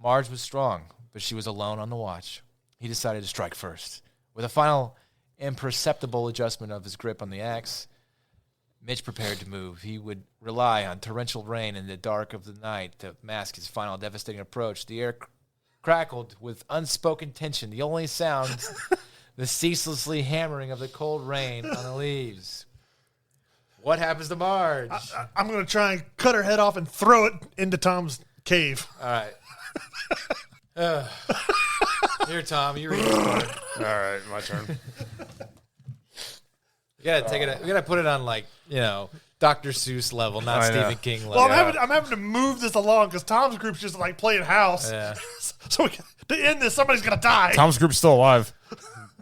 Marge was strong, but she was alone on the watch. He decided to strike first. With a final imperceptible adjustment of his grip on the axe, Mitch prepared to move. He would rely on torrential rain in the dark of the night to mask his final devastating approach. The air crackled with unspoken tension. The only sound, the ceaselessly hammering of the cold rain on the leaves. What happens to Marge? I'm going to try and cut her head off and throw it into Tom's cave. All right. Here, Tom, you read this part. All right, my turn. You gotta take it. We gotta put it on Dr. Seuss level, not Stephen King level. Well, I'm having to move this along because Tom's group's just like playing house. Yeah. So to end this, somebody's gonna die. Tom's group's still alive.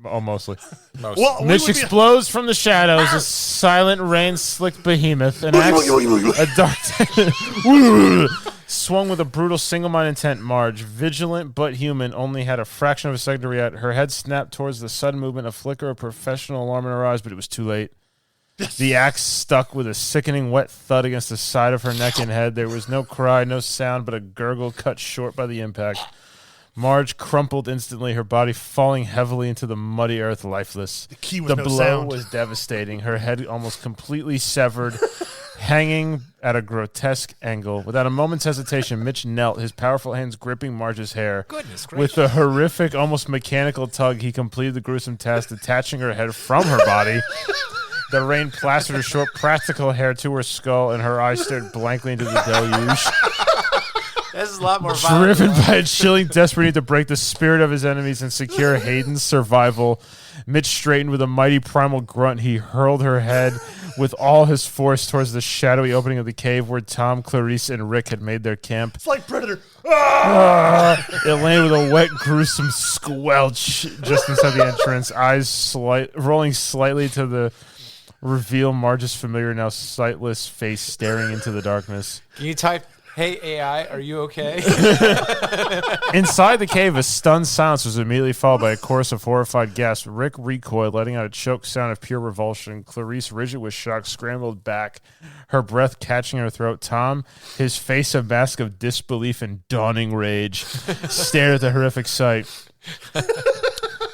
Oh, mostly. Well, Mitch explodes from the shadows, a silent rain-slicked behemoth, an axe, a dark swung with a brutal single-minded intent. Marge, vigilant but human, only had a fraction of a second to react. Her head snapped towards the sudden movement, a flicker of professional alarm in her eyes, but it was too late. The axe stuck with a sickening wet thud against the side of her neck and head. There was no cry, no sound, but a gurgle cut short by the impact. Marge crumpled instantly, her body falling heavily into the muddy earth, lifeless. The key was the no blow sound. was devastating, her head almost completely severed, hanging at a grotesque angle. Without a moment's hesitation, Mitch knelt, his powerful hands gripping Marge's hair. Goodness With gracious. a horrific, almost mechanical tug, he completed the gruesome task, detaching her head from her body. The rain plastered her short, practical hair to her skull, and her eyes stared blankly into the deluge. This is a lot more violent. Driven by a chilling desperate need to break the spirit of his enemies and secure Hayden's survival, Mitch straightened with a mighty primal grunt. He hurled her head with all his force towards the shadowy opening of the cave where Tom, Clarice, and Rick had made their camp. It's like Predator. It landed with a wet, gruesome squelch just inside the entrance, eyes rolling slightly to the reveal Marge's familiar, now sightless face staring into the darkness. Can you type, "Hey AI, are you okay?" Inside the cave, a stunned silence was immediately followed by a chorus of horrified gasps. Rick recoiled, letting out a choked sound of pure revulsion. Clarice, rigid with shock, scrambled back, her breath catching her throat. Tom, his face a mask of disbelief and dawning rage, stared at the horrific sight.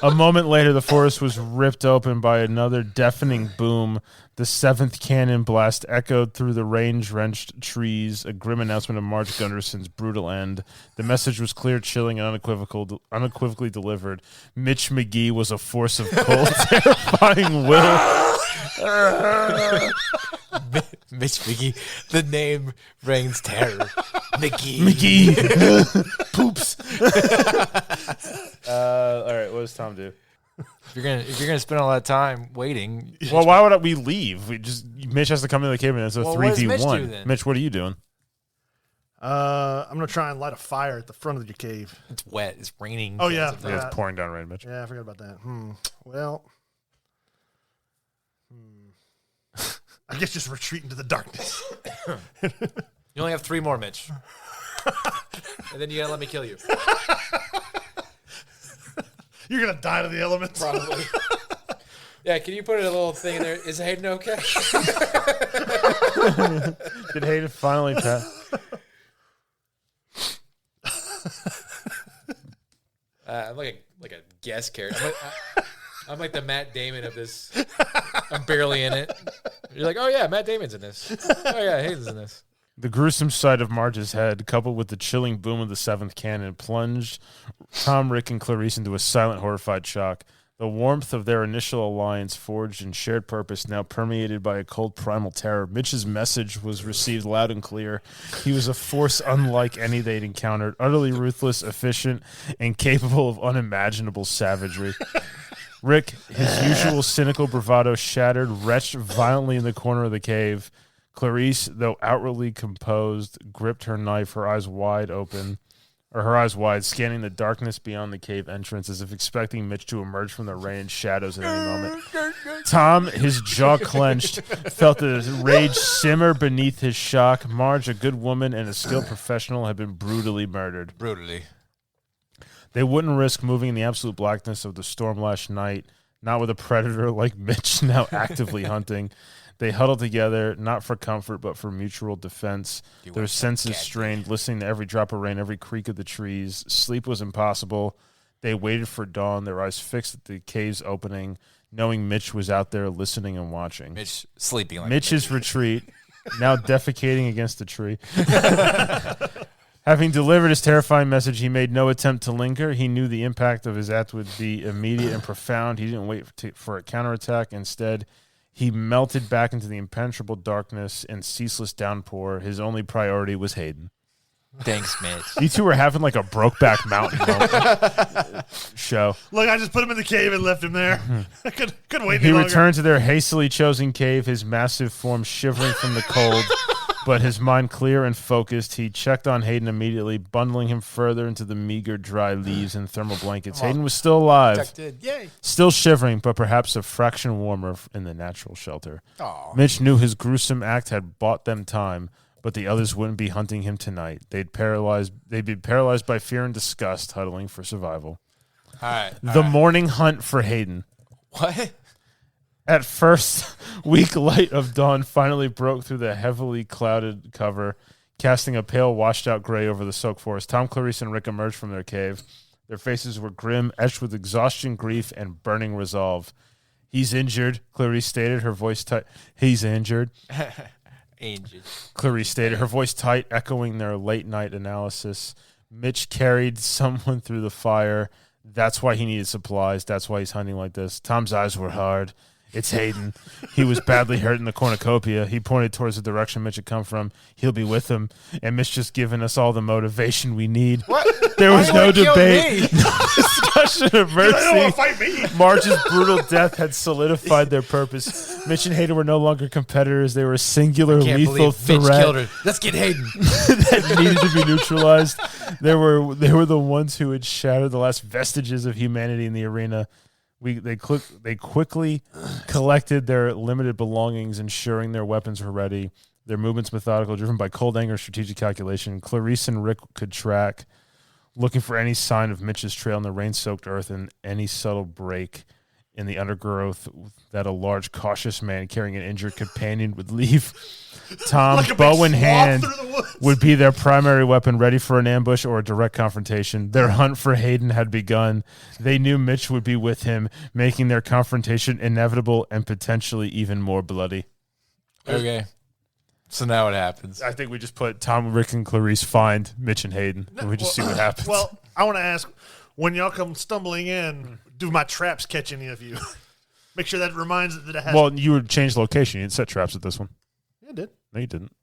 A moment later, the forest was ripped open by another deafening boom. The seventh cannon blast echoed through the rain-drenched trees, a grim announcement of Marge Gunderson's brutal end. The message was clear, chilling, and unequivocally delivered. Mitch McGee was a force of cold, terrifying will. Mitch McGee. The name reigns terror. McGee. Poops. All right, what does Tom do? If you're gonna spend all that time waiting, Well, why would we leave? Mitch has to come into the cave and it's a Well, what does 3v1. Mitch do then? Mitch, what are you doing? I'm going to try and light a fire at the front of your cave. it's wet. It's raining. Oh, yeah. Yeah, it's pouring down rain, Mitch. Yeah, I forgot about that. Well, I guess just retreat into the darkness. You only have 3 more, Mitch. And then you gotta let me kill you. You're going to die to the elements. Probably. Yeah, can you put a little thing in there? Is Hayden okay? Did Hayden finally pass? I'm like a guest character. I'm like the Matt Damon of this. I'm barely in it. You're like, oh yeah, Matt Damon's in this. Oh yeah, Hayden's in this. The gruesome sight of Marge's head, coupled with the chilling boom of the seventh cannon, plunged Tom, Rick, and Clarice into a silent, horrified shock. The warmth of their initial alliance, forged in shared purpose, now permeated by a cold, primal terror. Mitch's message was received loud and clear. He was a force unlike any they'd encountered, utterly ruthless, efficient, and capable of unimaginable savagery. Rick, his usual cynical bravado shattered, retched violently in the corner of the cave. Clarice, though outwardly composed, gripped her knife, her eyes wide, scanning the darkness beyond the cave entrance as if expecting Mitch to emerge from the rain and shadows at any moment. Tom, his jaw clenched, felt the rage simmer beneath his shock. Marge, a good woman and a skilled professional, had been brutally murdered. Brutally. They wouldn't risk moving in the absolute blackness of the storm-lashed night, not with a predator like Mitch now actively hunting. They huddled together, not for comfort, but for mutual defense. Their senses strained, listening to every drop of rain, every creak of the trees. Sleep was impossible. They waited for dawn, their eyes fixed at the cave's opening, knowing Mitch was out there listening and watching. Mitch sleeping like Mitch's retreat, now defecating against the tree. Having delivered his terrifying message, he made no attempt to linger. He knew the impact of his act would be immediate and profound. He didn't wait for a counterattack. Instead, he melted back into the impenetrable darkness and ceaseless downpour. His only priority was Hayden. Thanks, Mitch. You two were having like a Brokeback Mountain moment show. Look, I just put him in the cave and left him there. I couldn't wait He any longer. returned to their hastily chosen cave, his massive form shivering from the cold, but his mind clear and focused. He checked on Hayden immediately, bundling him further into the meager, dry leaves and thermal blankets. Hayden was still alive, Yay. still shivering, but perhaps a fraction warmer in the natural shelter. Aw. Mitch knew his gruesome act had bought them time, but the others wouldn't be hunting him tonight. They'd be paralyzed by fear and disgust, huddling for survival. All right. The morning hunt for Hayden. What? At first, weak light of dawn finally broke through the heavily clouded cover, casting a pale, washed-out gray over the soaked forest. Tom, Clarice, and Rick emerged from their cave. Their faces were grim, etched with exhaustion, grief, and burning resolve. He's injured, Clarice stated, her voice tight. He's injured. Injured. Clarice stated, her voice tight, echoing their late-night analysis. Mitch carried someone through the fire. That's why he needed supplies. That's why he's hunting like this. Tom's eyes were hard. It's Hayden. He was badly hurt in the cornucopia. He pointed towards the direction Mitch had come from. He'll be with him. And Mitch just given us all the motivation we need. What? There was no debate, Me? no discussion of They don't want to mercy. fight me. Marge's brutal death had solidified their purpose. Mitch and Hayden were no longer competitors. They were a singular Can't lethal believe Mitch threat killed her. Let's get Hayden. that needed to be neutralized. They were the ones who had shattered the last vestiges of humanity in the arena. They quickly collected their limited belongings, ensuring their weapons were ready. Their movements methodical, driven by cold anger, strategic calculation. Clarice and Rick could track, looking for any sign of Mitch's trail in the rain-soaked earth and any subtle break in the undergrowth that a large, cautious man carrying an injured companion would leave. Tom, Like a big bow in swath hand, through the woods. would be their primary weapon, ready for an ambush or a direct confrontation. Their hunt for Hayden had begun. They knew Mitch would be with him, making their confrontation inevitable and potentially even more bloody. Okay. So now what happens? I think we just put Tom, Rick, and Clarice find Mitch and Hayden, and we just see what happens. Well, I want to ask, when y'all come stumbling in, do my traps catch any of you? Make sure that reminds it that it has. Well, you would change location. You didn't set traps at this one. Yeah, I did. No, you didn't.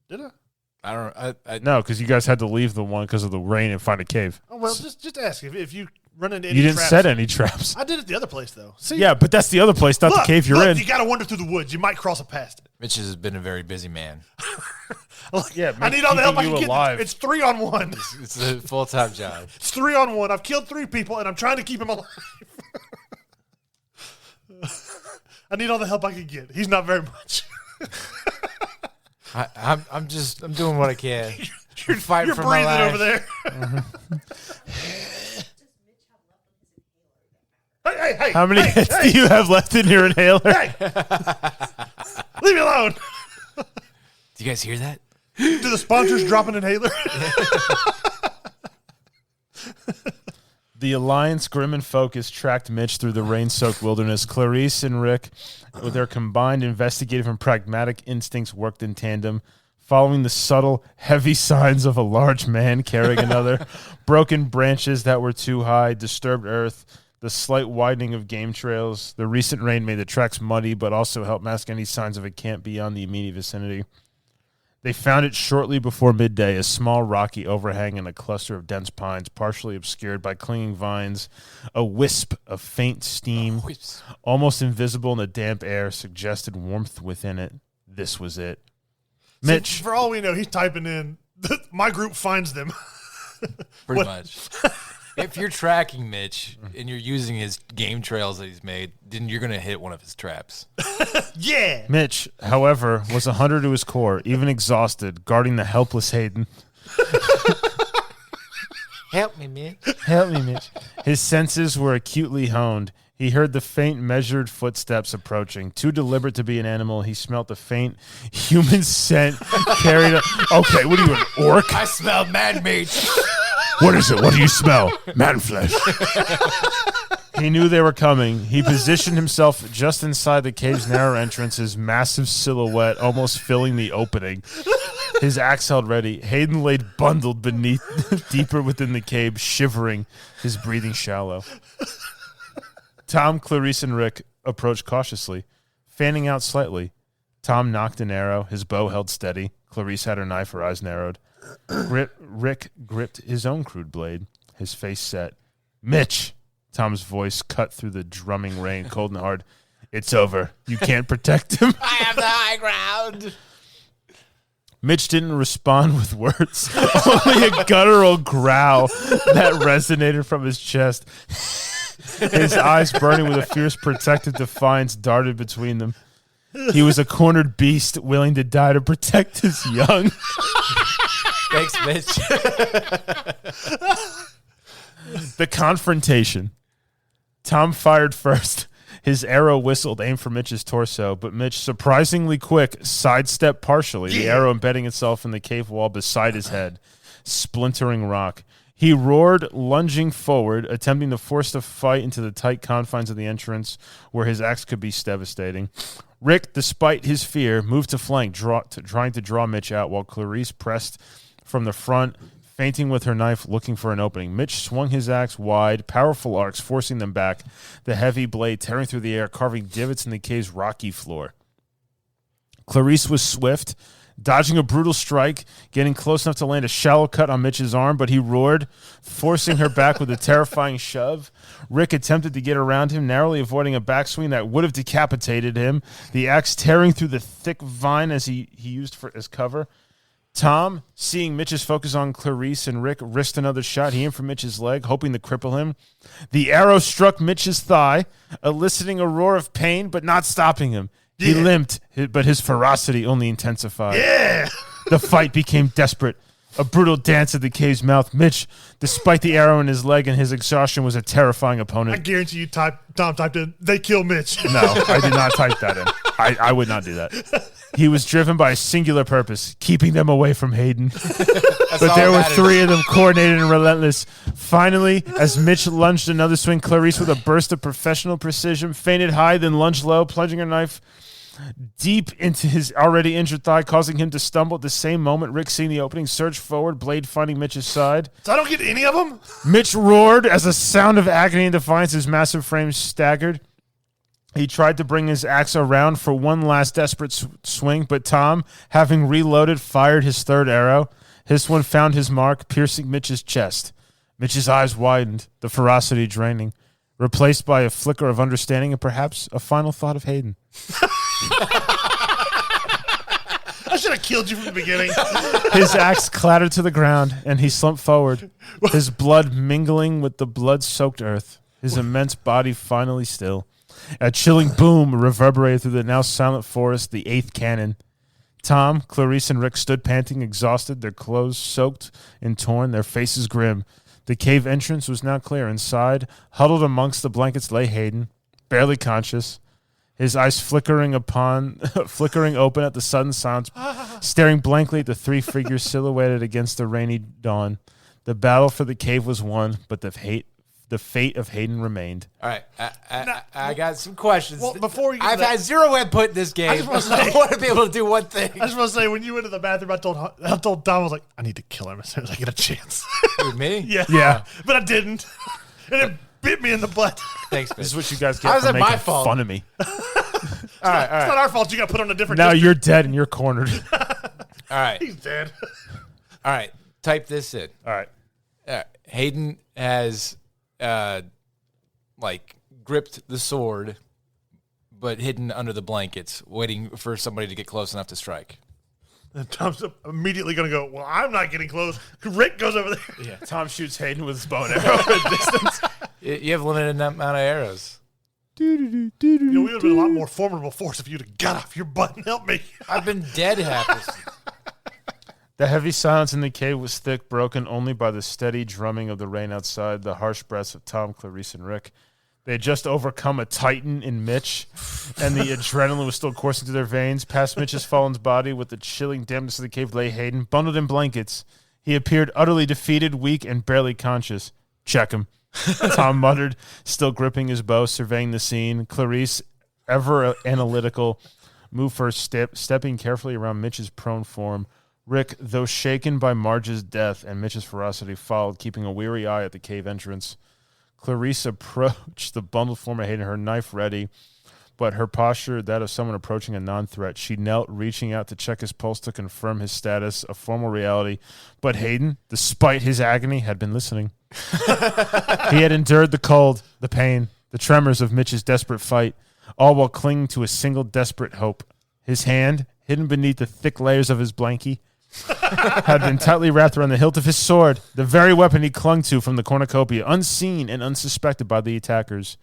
Did I? I don't. No, because you guys had to leave the one because of the rain and find a cave. Oh, well, just ask if you run into any You didn't traps. set any traps. I did it the other place, though. See? Yeah, but that's the other place, not Look, the cave you're look, in. You got to wander through the woods. You might cross it past it. Mitch has been a very busy man. Yeah, I need all the help I keeping can you get. alive. It's 3-on-1. It's a full-time job. It's 3-on-1. I've killed 3 people, and I'm trying to keep him alive. I need all the help I can get. He's not very much. I'm doing what I can. You're fighting you're for my breathing life. over there. Hey! How many hey, hits hey, do you have left in your inhaler? Hey! Leave me alone. Do you guys hear that? Do the sponsors drop an inhaler? The Alliance, grim and focused, tracked Mitch through the rain-soaked wilderness. Clarice and Rick, with their combined investigative and pragmatic instincts, worked in tandem, following the subtle, heavy signs of a large man carrying another, broken branches that were too high, disturbed earth, the slight widening of game trails. The recent rain made the tracks muddy, but also helped mask any signs of a camp beyond the immediate vicinity. They found it shortly before midday, a small rocky overhang in a cluster of dense pines, partially obscured by clinging vines. A wisp of faint steam, almost invisible in the damp air, suggested warmth within it. This was it. Mitch. So for all we know, he's typing in, my group finds them. Pretty much. If you're tracking Mitch and you're using his game trails that he's made, then you're going to hit one of his traps. Yeah. Mitch, however, was a hunter to his core, even exhausted, guarding the helpless Hayden. Help me, Mitch. Help me, Mitch. His senses were acutely honed. He heard the faint, measured footsteps approaching. Too deliberate to be an animal, he smelt the faint human scent carried. Okay, what are you, an orc? I smell man meat. What is it? What do you smell? Man flesh. He knew they were coming. He positioned himself just inside the cave's narrow entrance, his massive silhouette almost filling the opening. His axe held ready. Hayden laid bundled beneath, deeper within the cave, shivering, his breathing shallow. Tom, Clarice, and Rick approached cautiously, fanning out slightly. Tom knocked an arrow, his bow held steady. Clarice had her knife, her eyes narrowed. Rick gripped his own crude blade, his face set. Mitch! Tom's voice cut through the drumming rain, cold and hard. It's over. You can't protect him. I have the high ground. Mitch didn't respond with words, only a guttural growl that resonated from his chest. His eyes burning with a fierce protective defiance darted between them. He was a cornered beast willing to die to protect his young. Thanks, Mitch. The confrontation. Tom fired first. His arrow whistled, aimed for Mitch's torso, but Mitch, surprisingly quick, sidestepped partially, the arrow embedding itself in the cave wall beside his head, splintering rock. He roared, lunging forward, attempting to force the fight into the tight confines of the entrance where his axe could be devastating. Rick, despite his fear, moved to flank, trying to draw Mitch out, while Clarice pressed from the front, feinting with her knife, looking for an opening. Mitch swung his axe wide, powerful arcs forcing them back, the heavy blade tearing through the air, carving divots in the cave's rocky floor. Clarice was swift, dodging a brutal strike, getting close enough to land a shallow cut on Mitch's arm, but he roared, forcing her back with a terrifying shove. Rick attempted to get around him, narrowly avoiding a backswing that would have decapitated him, the axe tearing through the thick vine as he used as cover. Tom, seeing Mitch's focus on Clarice and Rick, risked another shot. He aimed for Mitch's leg, hoping to cripple him. The arrow struck Mitch's thigh, eliciting a roar of pain, but not stopping him. He limped, but his ferocity only intensified. Yeah. The fight became desperate. A brutal dance at the cave's mouth. Mitch, despite the arrow in his leg and his exhaustion, was a terrifying I opponent. guarantee you Tom typed in, they kill Mitch. No, I did not type that in. I would not do that. He was driven by a singular purpose, keeping them away from Hayden. But there were three of them, coordinated and relentless. Finally, as Mitch lunged another swing, Clarice, with a burst of professional precision, feinted high, then lunged low, plunging her knife deep into his already injured thigh, causing him to stumble. At the same moment, Rick, seeing the opening, surged forward, blade finding Mitch's side. So I don't get any of them? Mitch roared as a sound of agony and defiance. His massive frame staggered. He tried to bring his axe around for one last desperate swing, but Tom, having reloaded, fired his third arrow. This one found his mark, piercing Mitch's chest. Mitch's eyes widened, the ferocity draining, replaced by a flicker of understanding and perhaps a final thought of Hayden. I should have killed you from the beginning. His axe clattered to the ground, and he slumped forward, his blood mingling with the blood-soaked earth, his immense body finally still. A chilling boom reverberated through the now silent forest, the eighth cannon. Tom, Clarice, and Rick stood panting, exhausted, their clothes soaked and torn, their faces grim. The cave entrance was now clear. Inside, huddled amongst the blankets, lay Hayden, barely conscious, his eyes flickering open at the sudden silence, staring blankly at the three figures silhouetted against the rainy dawn. The battle for the cave was won, but the fate of Hayden remained. All right, I got some questions. Well, before you get I've to that- had zero input in this game. I want to be able to do one thing. I just want to say, when you went to the bathroom, I told Tom, I was like, I need to kill him as soon as I get a chance. Who, me? Yeah. But I didn't. And it bit me in the butt. Thanks, This is Mitch. what you guys How get is for that my making fault? fun of me. All right. It's not our fault you got put on a different Now district. you're dead and you're cornered. All right. He's dead. All right. Type this in. All right. Hayden has gripped the sword, but hidden under the blankets, waiting for somebody to get close enough to strike. And Tom's immediately going to go, well, I'm not getting close. Rick goes over there. Yeah. Tom shoots Hayden with his bow and arrow at distance. You have a limited amount of arrows. You know, we would have been a lot more formidable force if you'd have got off your butt and helped me. I've been dead half this. The heavy silence in the cave was thick, broken only by the steady drumming of the rain outside, the harsh breaths of Tom, Clarice, and Rick. They had just overcome a titan in Mitch, and the adrenaline was still coursing through their veins. Past Mitch's fallen body, with the chilling dampness of the cave, lay Hayden, bundled in blankets. He appeared utterly defeated, weak, and barely conscious. Check him, Tom muttered, still gripping his bow, surveying the scene. Clarice, ever analytical, moved first, stepping carefully around Mitch's prone form. Rick, though shaken by Marge's death and Mitch's ferocity, followed, keeping a weary eye at the cave entrance. Clarice approached the bundled form of Hayden, her knife ready, but her posture that of someone approaching a non-threat. She knelt, reaching out to check his pulse to confirm his status, a formal reality. But Hayden, despite his agony, had been listening. He had endured the cold, the pain, the tremors of Mitch's desperate fight, all while clinging to a single desperate hope. His hand, hidden beneath the thick layers of his blankie, had been tightly wrapped around the hilt of his sword, the very weapon he clung to from the cornucopia, unseen and unsuspected by the attackers.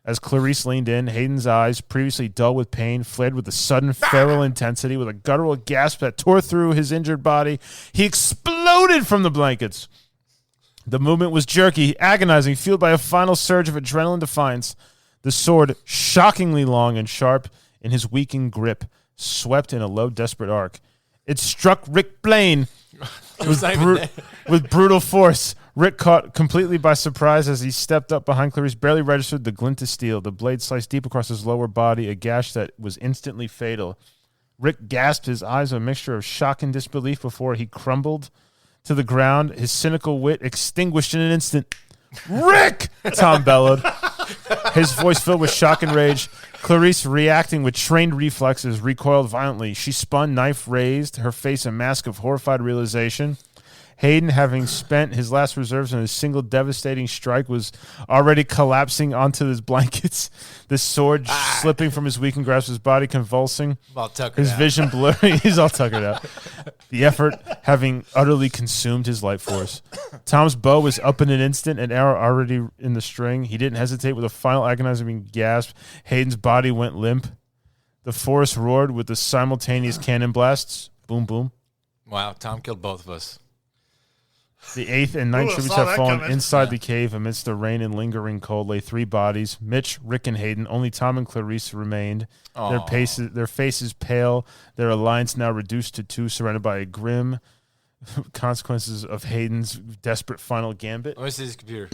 As Clarice leaned in, Hayden's eyes, previously dull with pain, flared with a sudden feral intensity. With a guttural gasp that tore through his injured body, he exploded from the blankets. The movement was jerky, agonizing, fueled by a final surge of adrenaline defiance. The sword, shockingly long and sharp in his weakened grip, swept in a low, desperate arc. It struck Rick Blaine with brutal force. Rick, caught completely by surprise as he stepped up behind Clarice, barely registered the glint of steel. The blade sliced deep across his lower body, a gash that was instantly fatal. Rick gasped, his eyes a mixture of shock and disbelief before he crumbled to the ground, his cynical wit extinguished in an instant. Rick! Tom bellowed, his voice filled with shock and rage. Clarice, reacting with trained reflexes, recoiled violently. She spun, knife raised, her face a mask of horrified realization. Hayden, having spent his last reserves on a single devastating strike, was already collapsing onto his blankets, the sword slipping from his weakened grasp, his body convulsing, his vision blurring. He's all tuckered out. The effort having utterly consumed his life force. Tom's bow was up in an instant, an arrow already in the string. He didn't hesitate. With a final agonizing gasp, Hayden's body went limp. The forest roared with the simultaneous cannon blasts. Boom, boom. Wow, Tom killed both of us. The 8th and 9th Ooh, I tributes saw have that fallen coming. inside the cave amidst the rain and lingering cold. Lay 3 bodies: Mitch, Rick, and Hayden. Only Tom and Clarice remained. Their faces pale. Their alliance now reduced to 2, surrounded by a grim consequences of Hayden's desperate final gambit. Let me see his computer.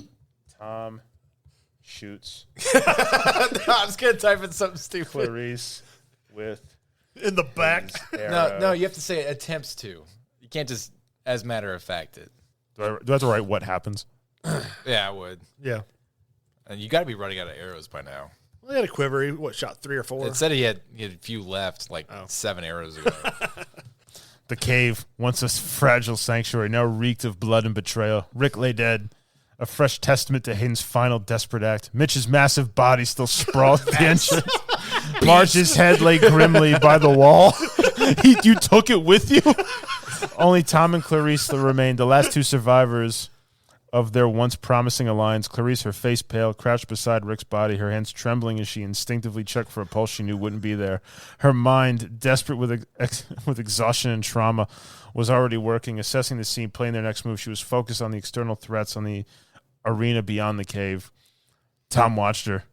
Tom shoots No, I'm just gonna type in something stupid. Clarice with In the back. his arrow. No, you have to say attempts to. You can't just as matter of fact it. Do I have to write what happens? Yeah, I would. Yeah. And you got to be running out of arrows by now. Well, he had a quiver. He, shot 3 or 4? It said he had a few left, like 7 arrows ago. The cave, once a fragile sanctuary, now reeked of blood and betrayal. Rick lay dead, a fresh testament to Hayden's final desperate act. Mitch's massive body still sprawled at the entrance. Marge's head lay grimly by the wall. You took it with you? Only Tom and Clarice remained, the last 2 survivors of their once promising alliance. Clarice, her face pale, crouched beside Rick's body, her hands trembling as she instinctively checked for a pulse she knew wouldn't be there. Her mind, desperate with exhaustion and trauma, was already working, assessing the scene, playing their next move. She was focused on the external threats on the arena beyond the cave. Tom watched her,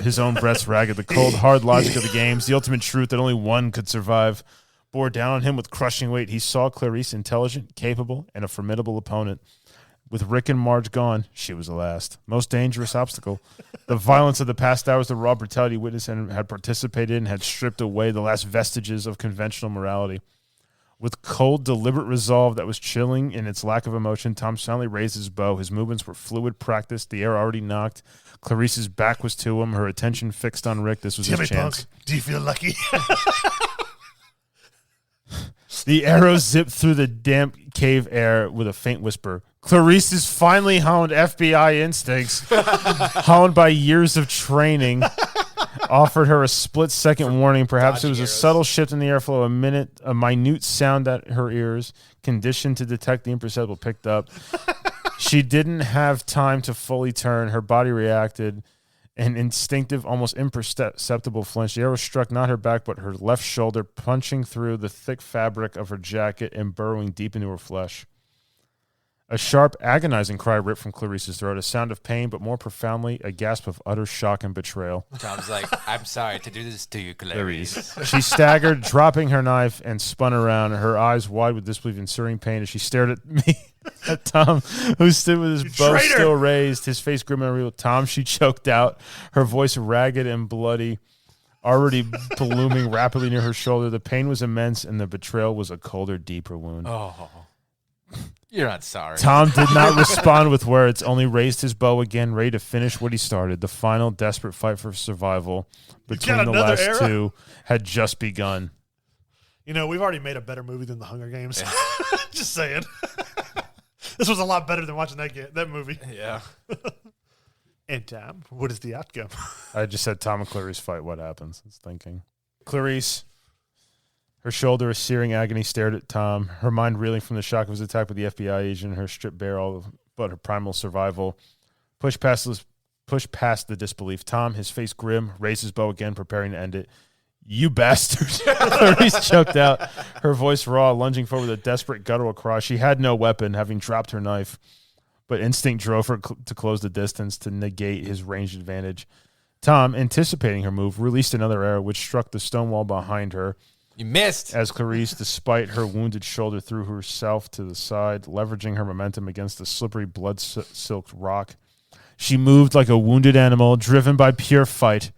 his own breaths ragged. The cold, hard logic of the games, the ultimate truth that only one could survive, bore down on him with crushing weight. He saw Clarice intelligent, capable, and a formidable opponent. With Rick and Marge gone, she was the last, most dangerous obstacle. The violence of the past hours, the raw brutality witnessed and had participated in, had stripped away the last vestiges of conventional morality. With cold, deliberate resolve that was chilling in its lack of emotion, Tom silently raised his bow. His movements were fluid, practiced, the air already knocked. Clarice's back was to him, her attention fixed on Rick. This was his chance. Punk, do you feel lucky? The arrow zipped through the damp cave air with a faint whisper. Clarice's finely honed FBI instincts, honed by years of training, offered her a split-second warning. Perhaps it was a subtle shift in the airflow, a minute sound at her ears, conditioned to detect the imperceptible, picked up. She didn't have time to fully turn. Her body reacted. An instinctive, almost imperceptible flinch. The arrow struck not her back, but her left shoulder, punching through the thick fabric of her jacket and burrowing deep into her flesh. A sharp, agonizing cry ripped from Clarice's throat, a sound of pain, but more profoundly, a gasp of utter shock and betrayal. Tom's like, I'm sorry to do this to you, Clarice. She staggered, dropping her knife, and spun around, her eyes wide with disbelief and searing pain as she stared at me, at Tom, who stood with his bow still raised, his face grim and unreal. Tom, she choked out, her voice ragged and bloody, already blooming rapidly near her shoulder. The pain was immense, and the betrayal was a colder, deeper wound. Oh, you're not sorry. Tom did not respond with words, only raised his bow again, ready to finish what he started. The final desperate fight for survival between the last arrow? 2 had just begun. You know, we've already made a better movie than The Hunger Games. Just saying. This was a lot better than watching that movie. Yeah. And Tom, what is the outcome? I just said Tom and Clarice fight. What happens? It's thinking. Clarice, her shoulder, a searing agony, stared at Tom, her mind reeling from the shock of his attack with the FBI agent, her stripped bare all but her primal survival. Pushed past the disbelief. Tom, his face grim, raised his bow again, preparing to end it. You bastard. Clarice choked out, her voice raw, lunging forward with a desperate guttural cry. She had no weapon, having dropped her knife, but instinct drove her to close the distance to negate his ranged advantage. Tom, anticipating her move, released another arrow, which struck the stone wall behind her. You missed. As Clarice, despite her wounded shoulder, threw herself to the side, leveraging her momentum against the slippery, blood-silked rock. She moved like a wounded animal, driven by pure fight.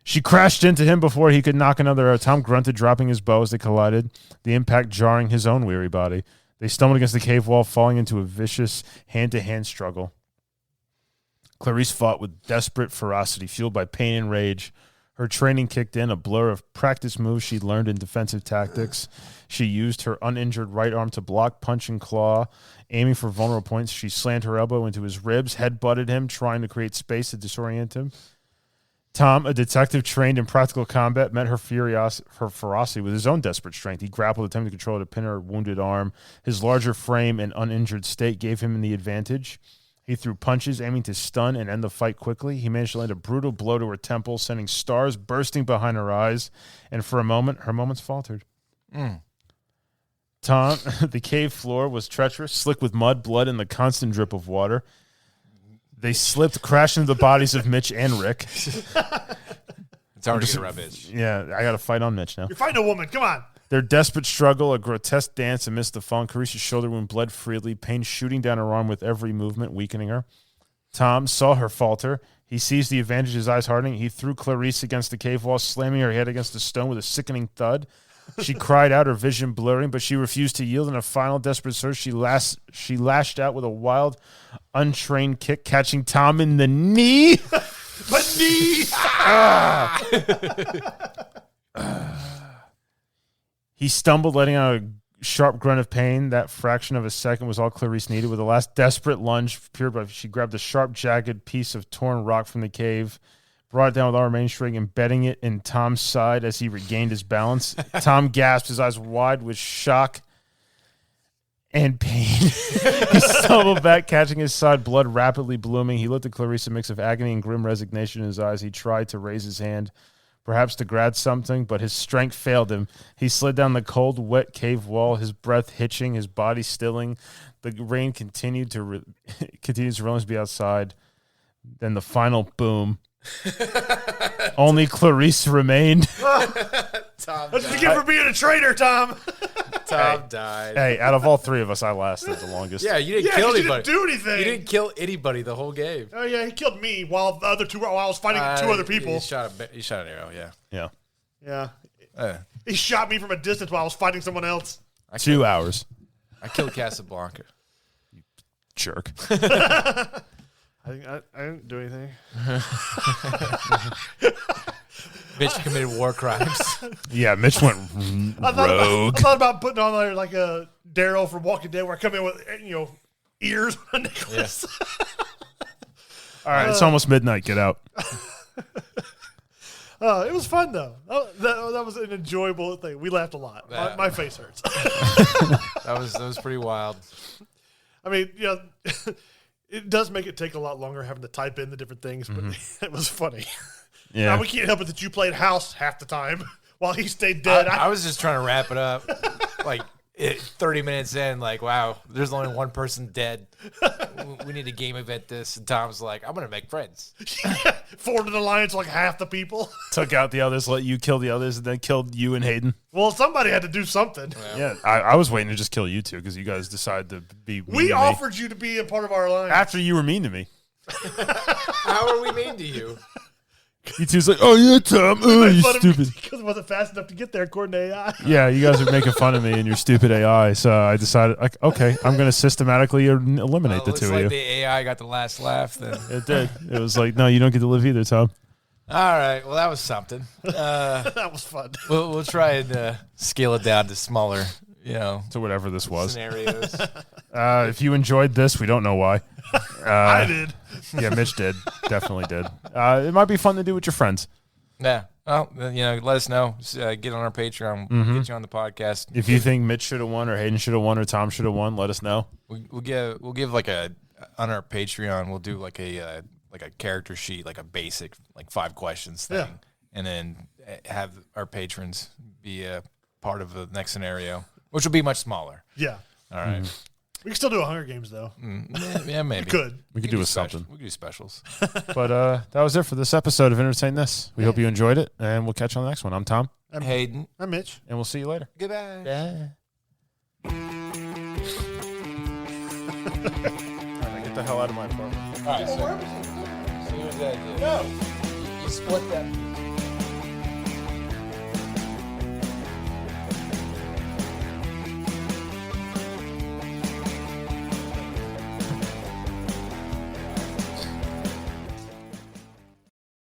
She crashed into him before he could knock another arrow. Tom grunted, dropping his bow as they collided, the impact jarring his own weary body. They stumbled against the cave wall, falling into a vicious hand-to-hand struggle. Clarice fought with desperate ferocity, fueled by pain and rage. Her training kicked in, a blur of practice moves she'd learned in defensive tactics. She used her uninjured right arm to block, punch, and claw. Aiming for vulnerable points, she slammed her elbow into his ribs, head-butted him, trying to create space to disorient him. Tom, a detective trained in practical combat, met her ferocity with his own desperate strength. He grappled, attempting to control her to pin her wounded arm. His larger frame and uninjured state gave him the advantage. He threw punches, aiming to stun and end the fight quickly. He managed to land a brutal blow to her temple, sending stars bursting behind her eyes. And for a moment, her moments faltered. Tom, the cave floor was treacherous, slick with mud, blood, and the constant drip of water. They slipped, crashing into the bodies of Mitch and Rick. It's hard to get around Mitch. Yeah, I got to fight on Mitch now. You're fighting a woman. Come on. Their desperate struggle, a grotesque dance amidst the fun. Clarice's shoulder wound bled freely, pain shooting down her arm with every movement, weakening her. Tom saw her falter. He seized the advantage, his eyes hardening. He threw Clarice against the cave wall, slamming her head against the stone with a sickening thud. She cried out, her vision blurring, but she refused to yield. In a final desperate surge, she lashed out with a wild, untrained kick, catching Tom in the knee. My knee! He stumbled, letting out a sharp grunt of pain. That fraction of a second was all Clarice needed. With a last desperate lunge, she grabbed a sharp, jagged piece of torn rock from the cave, brought it down with all her main strength, embedding it in Tom's side as he regained his balance. Tom gasped, his eyes wide with shock and pain. He stumbled back, catching his side, blood rapidly blooming. He looked at Clarice, a mix of agony and grim resignation in his eyes. He tried to raise his hand, perhaps to grab something, but his strength failed him. He slid down the cold, wet cave wall, his breath hitching, his body stilling. The rain continued to relentlessly be outside. Then the final boom. Only Clarice remained. Tom That's what you get for being a traitor, Tom. died. Hey, out of all three of us, I lasted the longest. Yeah, you didn't Yeah, kill 'cause you anybody. didn't do anything. You didn't kill anybody the whole game. Oh yeah, he killed me while the other two. While I was fighting two other people. He shot an arrow. Yeah. Yeah. Yeah, he shot me from a distance while I was fighting someone else. 2 hours. I killed Casablanca. Jerk. I didn't do anything. Mitch committed war crimes. Yeah, Mitch went I thought about putting on there like a Daryl from Walking Dead, where I come in with ears on a necklace. All right, it's almost midnight. Get out. It was fun though. That was an enjoyable thing. We laughed a lot. My face hurts. That was pretty wild. I mean, it does make it take a lot longer having to type in the different things, but it was funny. Yeah. Now, we can't help it that you played house half the time while he stayed dead. I was just trying to wrap it up. Like 30 minutes in, like, wow, there's only one person dead. We need to game event this. And Tom's like, I'm going to make friends. Formed an alliance like half the people. Took out the others, let you kill the others, and then killed you and Hayden. Well, somebody had to do something. Yeah, I was waiting to just kill you two because you guys decided to be mean We to offered you to be a part of our alliance. after you were mean to me. How are we mean to you? You two's like, oh yeah, Tom, oh you stupid. Because it wasn't fast enough to get there according to AI. Yeah, you guys are making fun of me and your stupid AI. So I decided, like, okay, I'm going to systematically eliminate the Looks two like of you. the AI got the last laugh then. It did. It was like, no, you don't get to live either, Tom. All right. Well, that was something. That was fun. We'll try and scale it down to smaller, To whatever this was. scenarios. If you enjoyed this, we don't know why. I did. Yeah, Mitch did. Definitely did. It might be fun to do with your friends. Yeah. Well, let us know. Get on our Patreon. We'll get you on the podcast. If you think Mitch should have won, or Hayden should have won, or Tom should have won, let us know. We'll give like on our Patreon. We'll do like a character sheet, like a basic 5 questions thing, and then have our patrons be a part of the next scenario, which will be much smaller. Yeah. All right. We can still do a Hunger Games, though. Yeah, maybe. We could. We could do with something. We could do specials. But that was it for this episode of Entertain This. We hope you enjoyed it, and we'll catch you on the next one. I'm Tom, I'm Hayden. I'm Mitch. and we'll see you later. Goodbye. All right, get the hell out of my apartment. All right. So here's the idea. You split that.